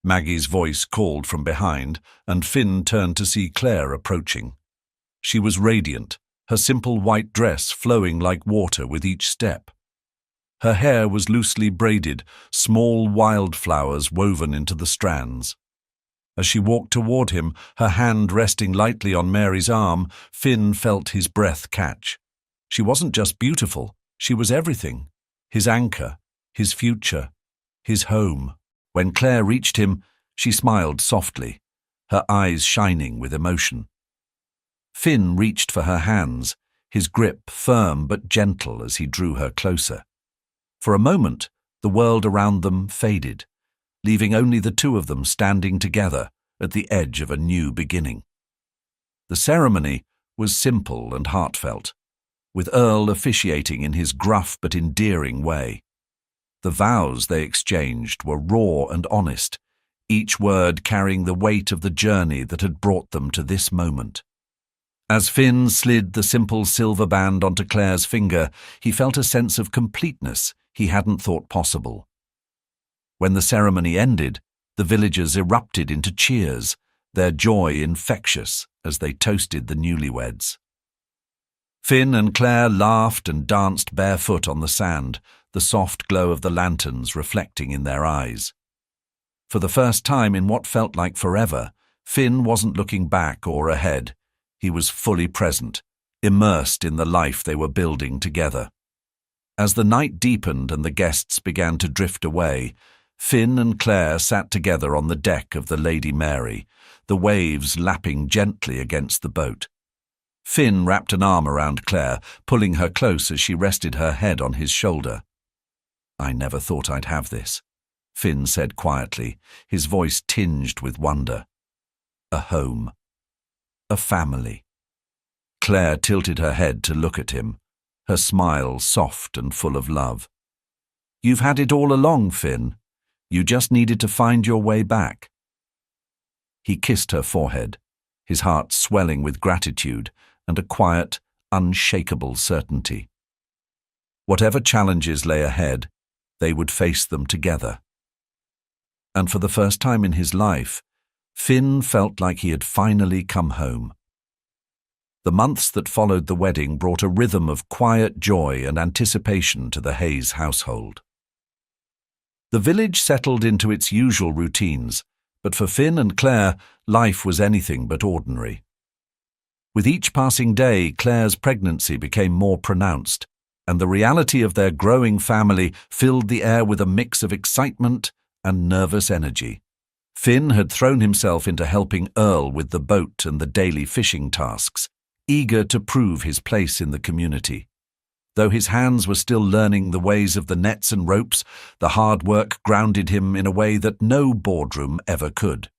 Maggie's voice called from behind, and Finn turned to see Claire approaching. She was radiant, her simple white dress flowing like water with each step. Her hair was loosely braided, small wildflowers woven into the strands. As she walked toward him, her hand resting lightly on Mary's arm, Finn felt his breath catch. She wasn't just beautiful, she was everything. His anchor, his future, his home. When Claire reached him, she smiled softly, her eyes shining with emotion. Finn reached for her hands, his grip firm but gentle as he drew her closer. For a moment, the world around them faded, leaving only the two of them standing together at the edge of a new beginning. The ceremony was simple and heartfelt, with Earl officiating in his gruff but endearing way. The vows they exchanged were raw and honest, each word carrying the weight of the journey that had brought them to this moment. As Finn slid the simple silver band onto Claire's finger, he felt a sense of completeness he hadn't thought possible. When the ceremony ended, the villagers erupted into cheers, their joy infectious as they toasted the newlyweds. Finn and Claire laughed and danced barefoot on the sand, the soft glow of the lanterns reflecting in their eyes. For the first time in what felt like forever, Finn wasn't looking back or ahead. He was fully present, immersed in the life they were building together. As the night deepened and the guests began to drift away, Finn and Claire sat together on the deck of the Lady Mary, the waves lapping gently against the boat. Finn wrapped an arm around Claire, pulling her close as she rested her head on his shoulder. "I never thought I'd have this," Finn said quietly, his voice tinged with wonder. "A home. A family." Claire tilted her head to look at him, her smile soft and full of love. "You've had it all along, Finn. You just needed to find your way back." He kissed her forehead, his heart swelling with gratitude and a quiet, unshakable certainty. Whatever challenges lay ahead, they would face them together. And for the first time in his life, Finn felt like he had finally come home. The months that followed the wedding brought a rhythm of quiet joy and anticipation to the Hayes household. The village settled into its usual routines, but for Finn and Claire, life was anything but ordinary. With each passing day, Claire's pregnancy became more pronounced, and the reality of their growing family filled the air with a mix of excitement and nervous energy. Finn had thrown himself into helping Earl with the boat and the daily fishing tasks, eager to prove his place in the community. Though his hands were still learning the ways of the nets and ropes, the hard work grounded him in a way that no boardroom ever could.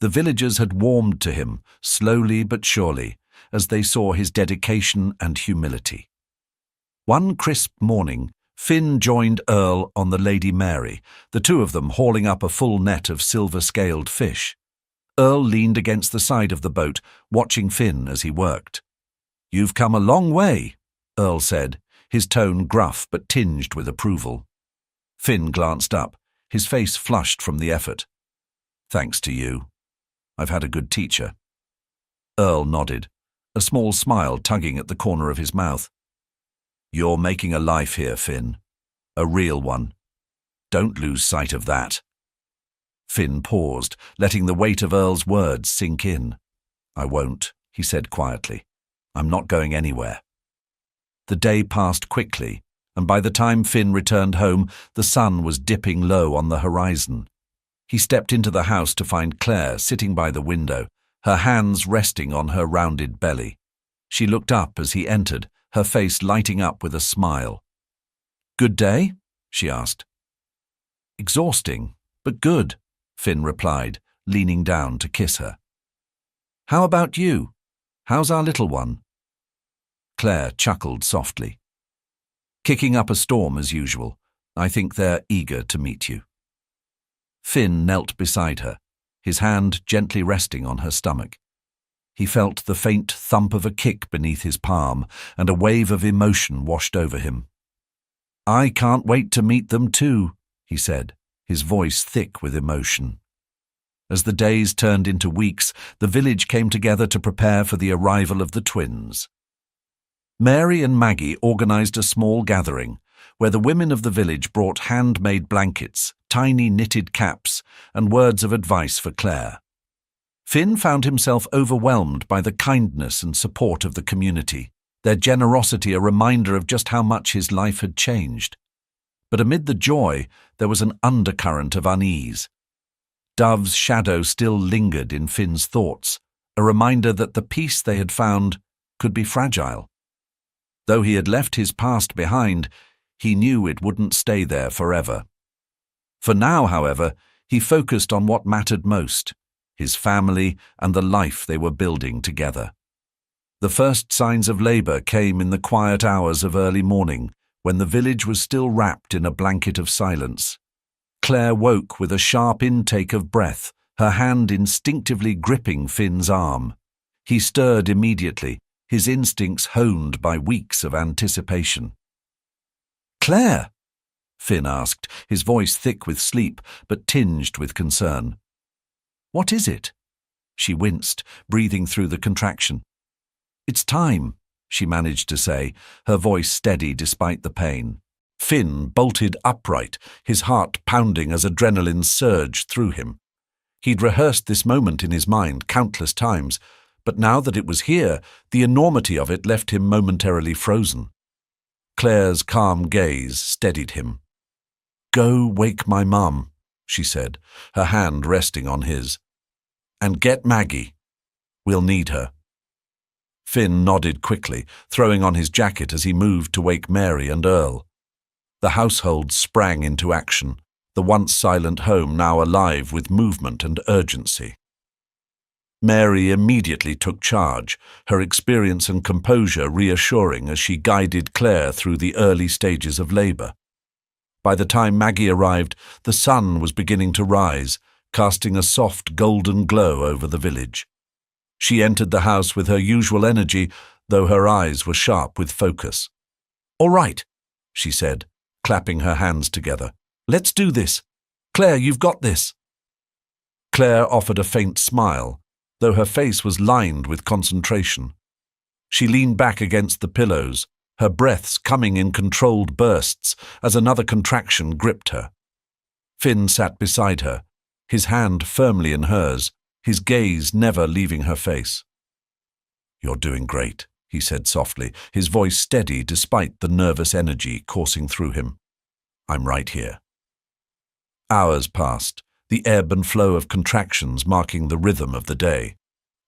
The villagers had warmed to him, slowly but surely, as they saw his dedication and humility. One crisp morning, Finn joined Earl on the Lady Mary, the two of them hauling up a full net of silver-scaled fish. Earl leaned against the side of the boat, watching Finn as he worked. "You've come a long way," Earl said, his tone gruff but tinged with approval. Finn glanced up, his face flushed from the effort. "Thanks to you. I've had a good teacher." Earl nodded, a small smile tugging at the corner of his mouth. "You're making a life here, Finn. A real one. Don't lose sight of that." Finn paused, letting the weight of Earl's words sink in. "I won't," he said quietly. "I'm not going anywhere." The day passed quickly, and by the time Finn returned home, the sun was dipping low on the horizon. He stepped into the house to find Claire sitting by the window, her hands resting on her rounded belly. She looked up as he entered, her face lighting up with a smile. "Good day?" she asked. "Exhausting, but good," Finn replied, leaning down to kiss her. "How about you? How's our little one?" Claire chuckled softly. "Kicking up a storm as usual. I think they're eager to meet you." Finn knelt beside her, his hand gently resting on her stomach. He felt the faint thump of a kick beneath his palm, and a wave of emotion washed over him. "I can't wait to meet them too," he said, his voice thick with emotion. As the days turned into weeks, the village came together to prepare for the arrival of the twins. Mary and Maggie organized a small gathering, where the women of the village brought handmade blankets, tiny knitted caps, and words of advice for Claire. Finn found himself overwhelmed by the kindness and support of the community, their generosity a reminder of just how much his life had changed. But amid the joy, there was an undercurrent of unease. Dove's shadow still lingered in Finn's thoughts, a reminder that the peace they had found could be fragile. Though he had left his past behind, he knew it wouldn't stay there forever. For now, however, he focused on what mattered most: his family and the life they were building together. The first signs of labor came in the quiet hours of early morning, when the village was still wrapped in a blanket of silence. Claire woke with a sharp intake of breath, her hand instinctively gripping Finn's arm. He stirred immediately, his instincts honed by weeks of anticipation. "Claire?" Finn asked, his voice thick with sleep but tinged with concern. "What is it?" She winced, breathing through the contraction. "It's time," she managed to say, her voice steady despite the pain. Finn bolted upright, his heart pounding as adrenaline surged through him. He'd rehearsed this moment in his mind countless times, but now that it was here, the enormity of it left him momentarily frozen. Claire's calm gaze steadied him. "Go wake my mum," she said, her hand resting on his. "And get Maggie. We'll need her." Finn nodded quickly, throwing on his jacket as he moved to wake Mary and Earl. The household sprang into action, the once silent home now alive with movement and urgency. Mary immediately took charge, her experience and composure reassuring as she guided Claire through the early stages of labour. By the time Maggie arrived, the sun was beginning to rise, casting a soft golden glow over the village. She entered the house with her usual energy, though her eyes were sharp with focus. "All right," she said, clapping her hands together. "Let's do this. Claire, you've got this." Claire offered a faint smile, though her face was lined with concentration. She leaned back against the pillows, her breaths coming in controlled bursts as another contraction gripped her. Finn sat beside her, his hand firmly in hers, his gaze never leaving her face. "You're doing great," he said softly, his voice steady despite the nervous energy coursing through him. "I'm right here." Hours passed, the ebb and flow of contractions marking the rhythm of the day.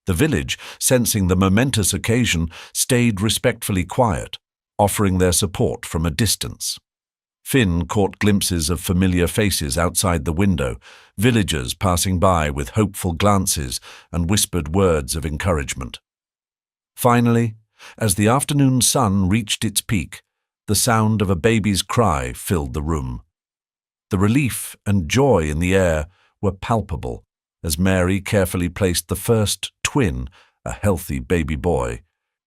The village, sensing the momentous occasion, stayed respectfully quiet, offering their support from a distance. Finn caught glimpses of familiar faces outside the window, villagers passing by with hopeful glances and whispered words of encouragement. Finally, as the afternoon sun reached its peak, the sound of a baby's cry filled the room. The relief and joy in the air were palpable as Mary carefully placed the first twin, a healthy baby boy,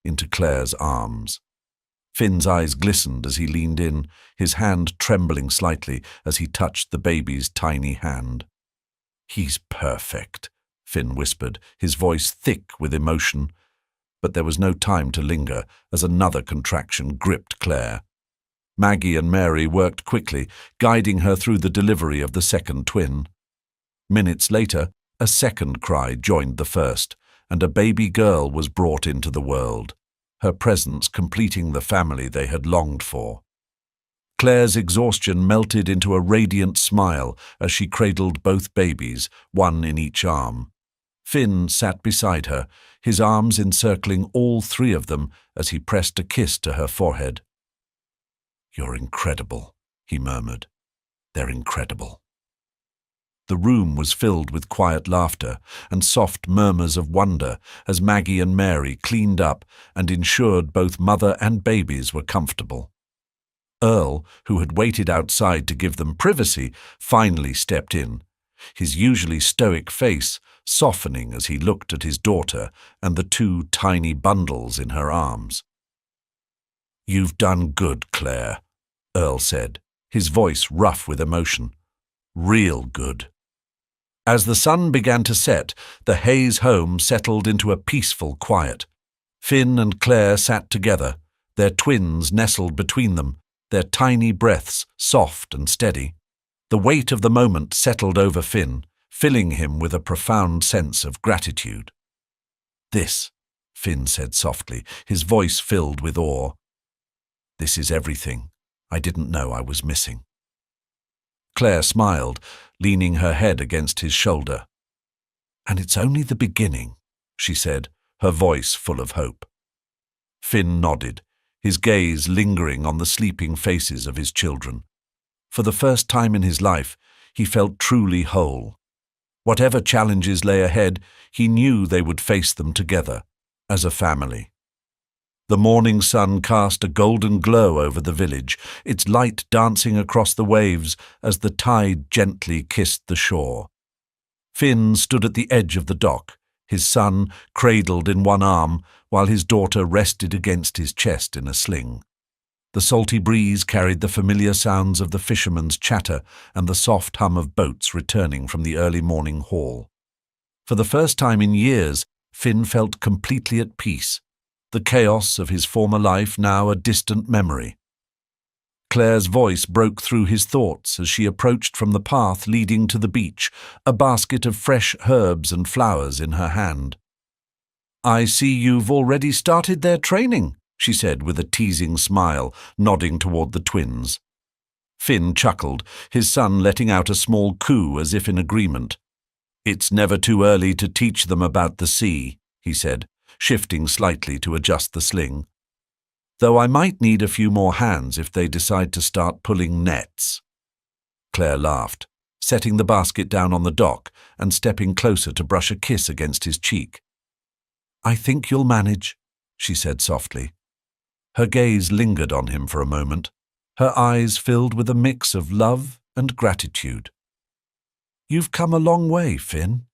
into Claire's arms. Finn's eyes glistened as he leaned in, his hand trembling slightly as he touched the baby's tiny hand. "He's perfect," Finn whispered, his voice thick with emotion. But there was no time to linger as another contraction gripped Claire. Maggie and Mary worked quickly, guiding her through the delivery of the second twin. Minutes later, a second cry joined the first, and a baby girl was brought into the world, her presence completing the family they had longed for. Claire's exhaustion melted into a radiant smile as she cradled both babies, one in each arm. Finn sat beside her, his arms encircling all three of them as he pressed a kiss to her forehead. "You're incredible," he murmured. "They're incredible." The room was filled with quiet laughter and soft murmurs of wonder as Maggie and Mary cleaned up and ensured both mother and babies were comfortable. Earl, who had waited outside to give them privacy, finally stepped in, his usually stoic face softening as he looked at his daughter and the two tiny bundles in her arms. "You've done good, Claire," Earl said, his voice rough with emotion. "Real good." As the sun began to set, the Hayes home settled into a peaceful quiet. Finn and Claire sat together, their twins nestled between them, their tiny breaths soft and steady. The weight of the moment settled over Finn, filling him with a profound sense of gratitude. "This," Finn said softly, his voice filled with awe. "This is everything I didn't know I was missing." Claire smiled, leaning her head against his shoulder. "And it's only the beginning," she said, her voice full of hope. Finn nodded, his gaze lingering on the sleeping faces of his children. For the first time in his life, he felt truly whole. Whatever challenges lay ahead, he knew they would face them together, as a family. The morning sun cast a golden glow over the village, its light dancing across the waves as the tide gently kissed the shore. Finn stood at the edge of the dock, his son cradled in one arm while his daughter rested against his chest in a sling. The salty breeze carried the familiar sounds of the fisherman's chatter and the soft hum of boats returning from the early morning haul. For the first time in years, Finn felt completely at peace, the chaos of his former life now a distant memory. Claire's voice broke through his thoughts as she approached from the path leading to the beach, a basket of fresh herbs and flowers in her hand. "I see you've already started their training," she said with a teasing smile, nodding toward the twins. Finn chuckled, his son letting out a small coo as if in agreement. "It's never too early to teach them about the sea," he said, shifting slightly to adjust the sling. "Though I might need a few more hands if they decide to start pulling nets." Claire laughed, setting the basket down on the dock and stepping closer to brush a kiss against his cheek. "I think you'll manage," she said softly. Her gaze lingered on him for a moment, her eyes filled with a mix of love and gratitude. "You've come a long way, Finn."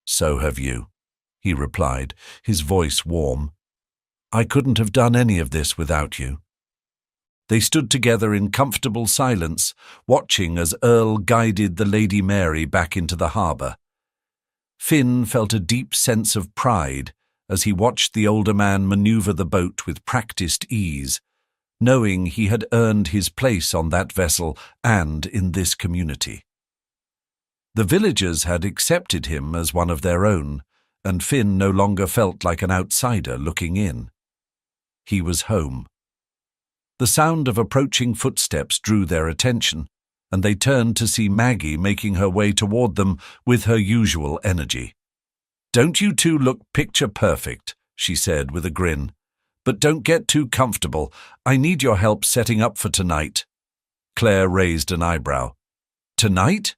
"So have you," he replied, his voice warm. "I couldn't have done any of this without you." They stood together in comfortable silence, watching as Earl guided the Lady Mary back into the harbour. Finn felt a deep sense of pride as he watched the older man maneuver the boat with practiced ease, knowing he had earned his place on that vessel and in this community. The villagers had accepted him as one of their own, and Finn no longer felt like an outsider looking in. He was home. The sound of approaching footsteps drew their attention, and they turned to see Maggie making her way toward them with her usual energy. "Don't you two look picture perfect," she said with a grin. "But don't get too comfortable. I need your help setting up for tonight." Claire raised an eyebrow. "Tonight?"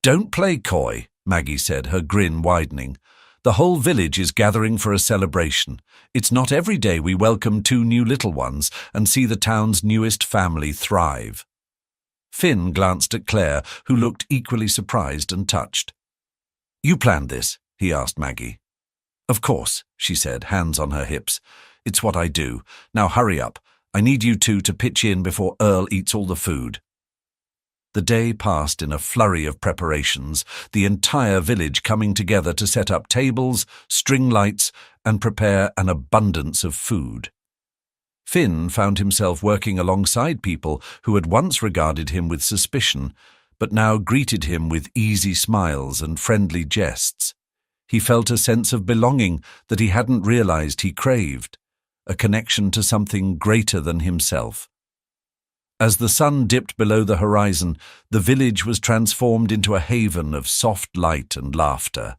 "Don't play coy," Maggie said, her grin widening. "The whole village is gathering for a celebration. It's not every day we welcome two new little ones and see the town's newest family thrive." Finn glanced at Claire, who looked equally surprised and touched. "You planned this?" he asked Maggie. "Of course," she said, hands on her hips. "It's what I do. Now hurry up. I need you two to pitch in before Earl eats all the food." The day passed in a flurry of preparations, the entire village coming together to set up tables, string lights, and prepare an abundance of food. Finn found himself working alongside people who had once regarded him with suspicion, but now greeted him with easy smiles and friendly jests. He felt a sense of belonging that he hadn't realized he craved, a connection to something greater than himself. As the sun dipped below the horizon, the village was transformed into a haven of soft light and laughter.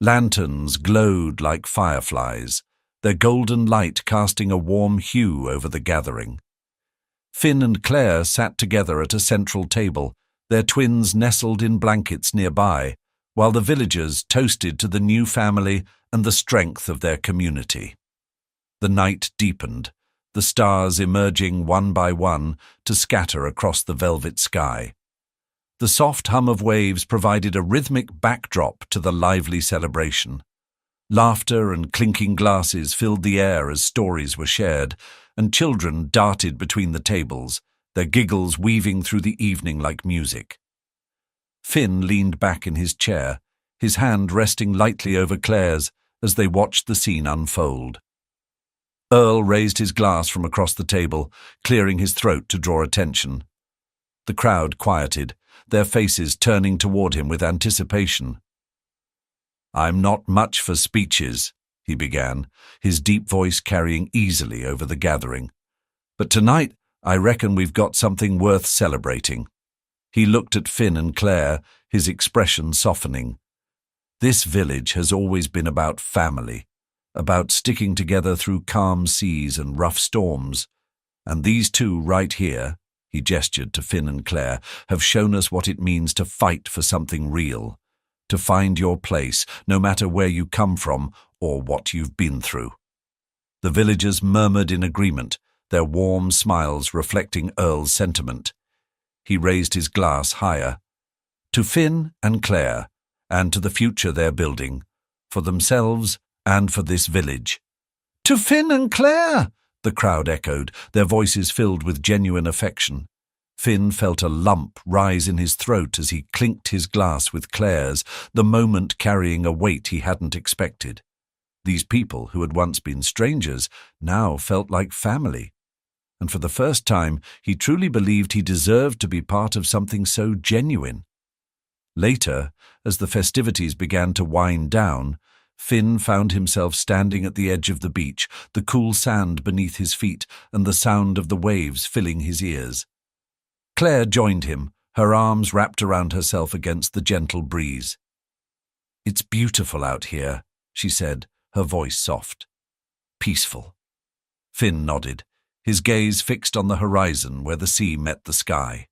Lanterns glowed like fireflies, their golden light casting a warm hue over the gathering. Finn and Claire sat together at a central table, their twins nestled in blankets nearby, while the villagers toasted to the new family and the strength of their community. The night deepened, the stars emerging one by one to scatter across the velvet sky. The soft hum of waves provided a rhythmic backdrop to the lively celebration. Laughter and clinking glasses filled the air as stories were shared, and children darted between the tables, their giggles weaving through the evening like music. Finn leaned back in his chair, his hand resting lightly over Claire's as they watched the scene unfold. Earl raised his glass from across the table, clearing his throat to draw attention. The crowd quieted, their faces turning toward him with anticipation. "I'm not much for speeches," he began, his deep voice carrying easily over the gathering. "But tonight, I reckon we've got something worth celebrating." He looked at Finn and Claire, his expression softening. This village has always been about family, about sticking together through calm seas and rough storms. And these two right here, he gestured to Finn and Claire, have shown us what it means to fight for something real, to find your place, no matter where you come from or what you've been through. The villagers murmured in agreement, their warm smiles reflecting Earl's sentiment. He raised his glass higher. To Finn and Claire, and to the future they're building, for themselves and for this village. "To Finn and Claire!" the crowd echoed, their voices filled with genuine affection. Finn felt a lump rise in his throat as he clinked his glass with Claire's, the moment carrying a weight he hadn't expected. These people, who had once been strangers, now felt like family. And for the first time, he truly believed he deserved to be part of something so genuine. Later, as the festivities began to wind down, Finn found himself standing at the edge of the beach, the cool sand beneath his feet and the sound of the waves filling his ears. Claire joined him, her arms wrapped around herself against the gentle breeze. "It's beautiful out here," she said, her voice soft. "Peaceful." Finn nodded, his gaze fixed on the horizon where the sea met the sky.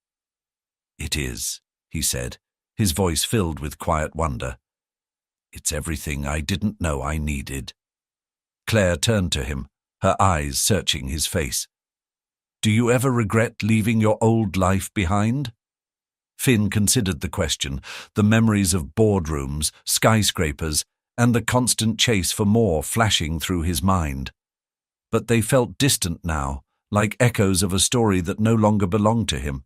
"It is," he said, his voice filled with quiet wonder. "It's everything I didn't know I needed." Claire turned to him, her eyes searching his face. "Do you ever regret leaving your old life behind?" Finn considered the question, the memories of boardrooms, skyscrapers, and the constant chase for more flashing through his mind. But they felt distant now, like echoes of a story that no longer belonged to him.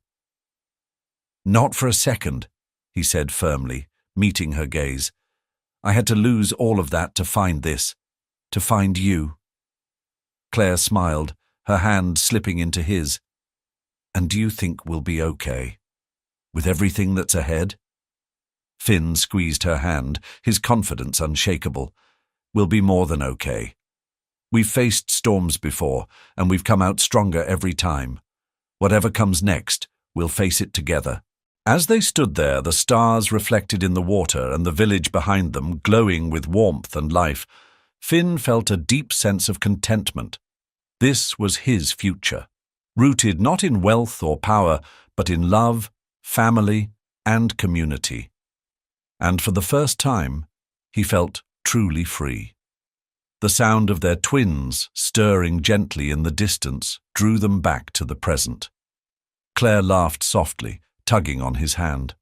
"Not for a second," he said firmly, meeting her gaze. "I had to lose all of that to find this, to find you." Claire smiled, her hand slipping into his. "And do you think we'll be okay, with everything that's ahead?" Finn squeezed her hand, his confidence unshakable. "We'll be more than okay. We've faced storms before, and we've come out stronger every time. Whatever comes next, we'll face it together." As they stood there, the stars reflected in the water and the village behind them glowing with warmth and life, Finn felt a deep sense of contentment. This was his future, rooted not in wealth or power, but in love, family, and community. And for the first time, he felt truly free. The sound of their twins stirring gently in the distance drew them back to the present. Claire laughed softly, tugging on his hand.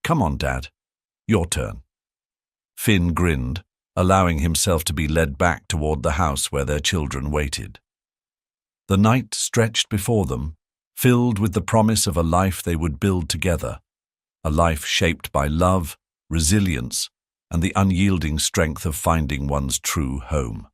"Come on, Dad. Your turn." Finn grinned, allowing himself to be led back toward the house where their children waited. The night stretched before them, filled with the promise of a life they would build together, a life shaped by love, resilience, and the unyielding strength of finding one's true home.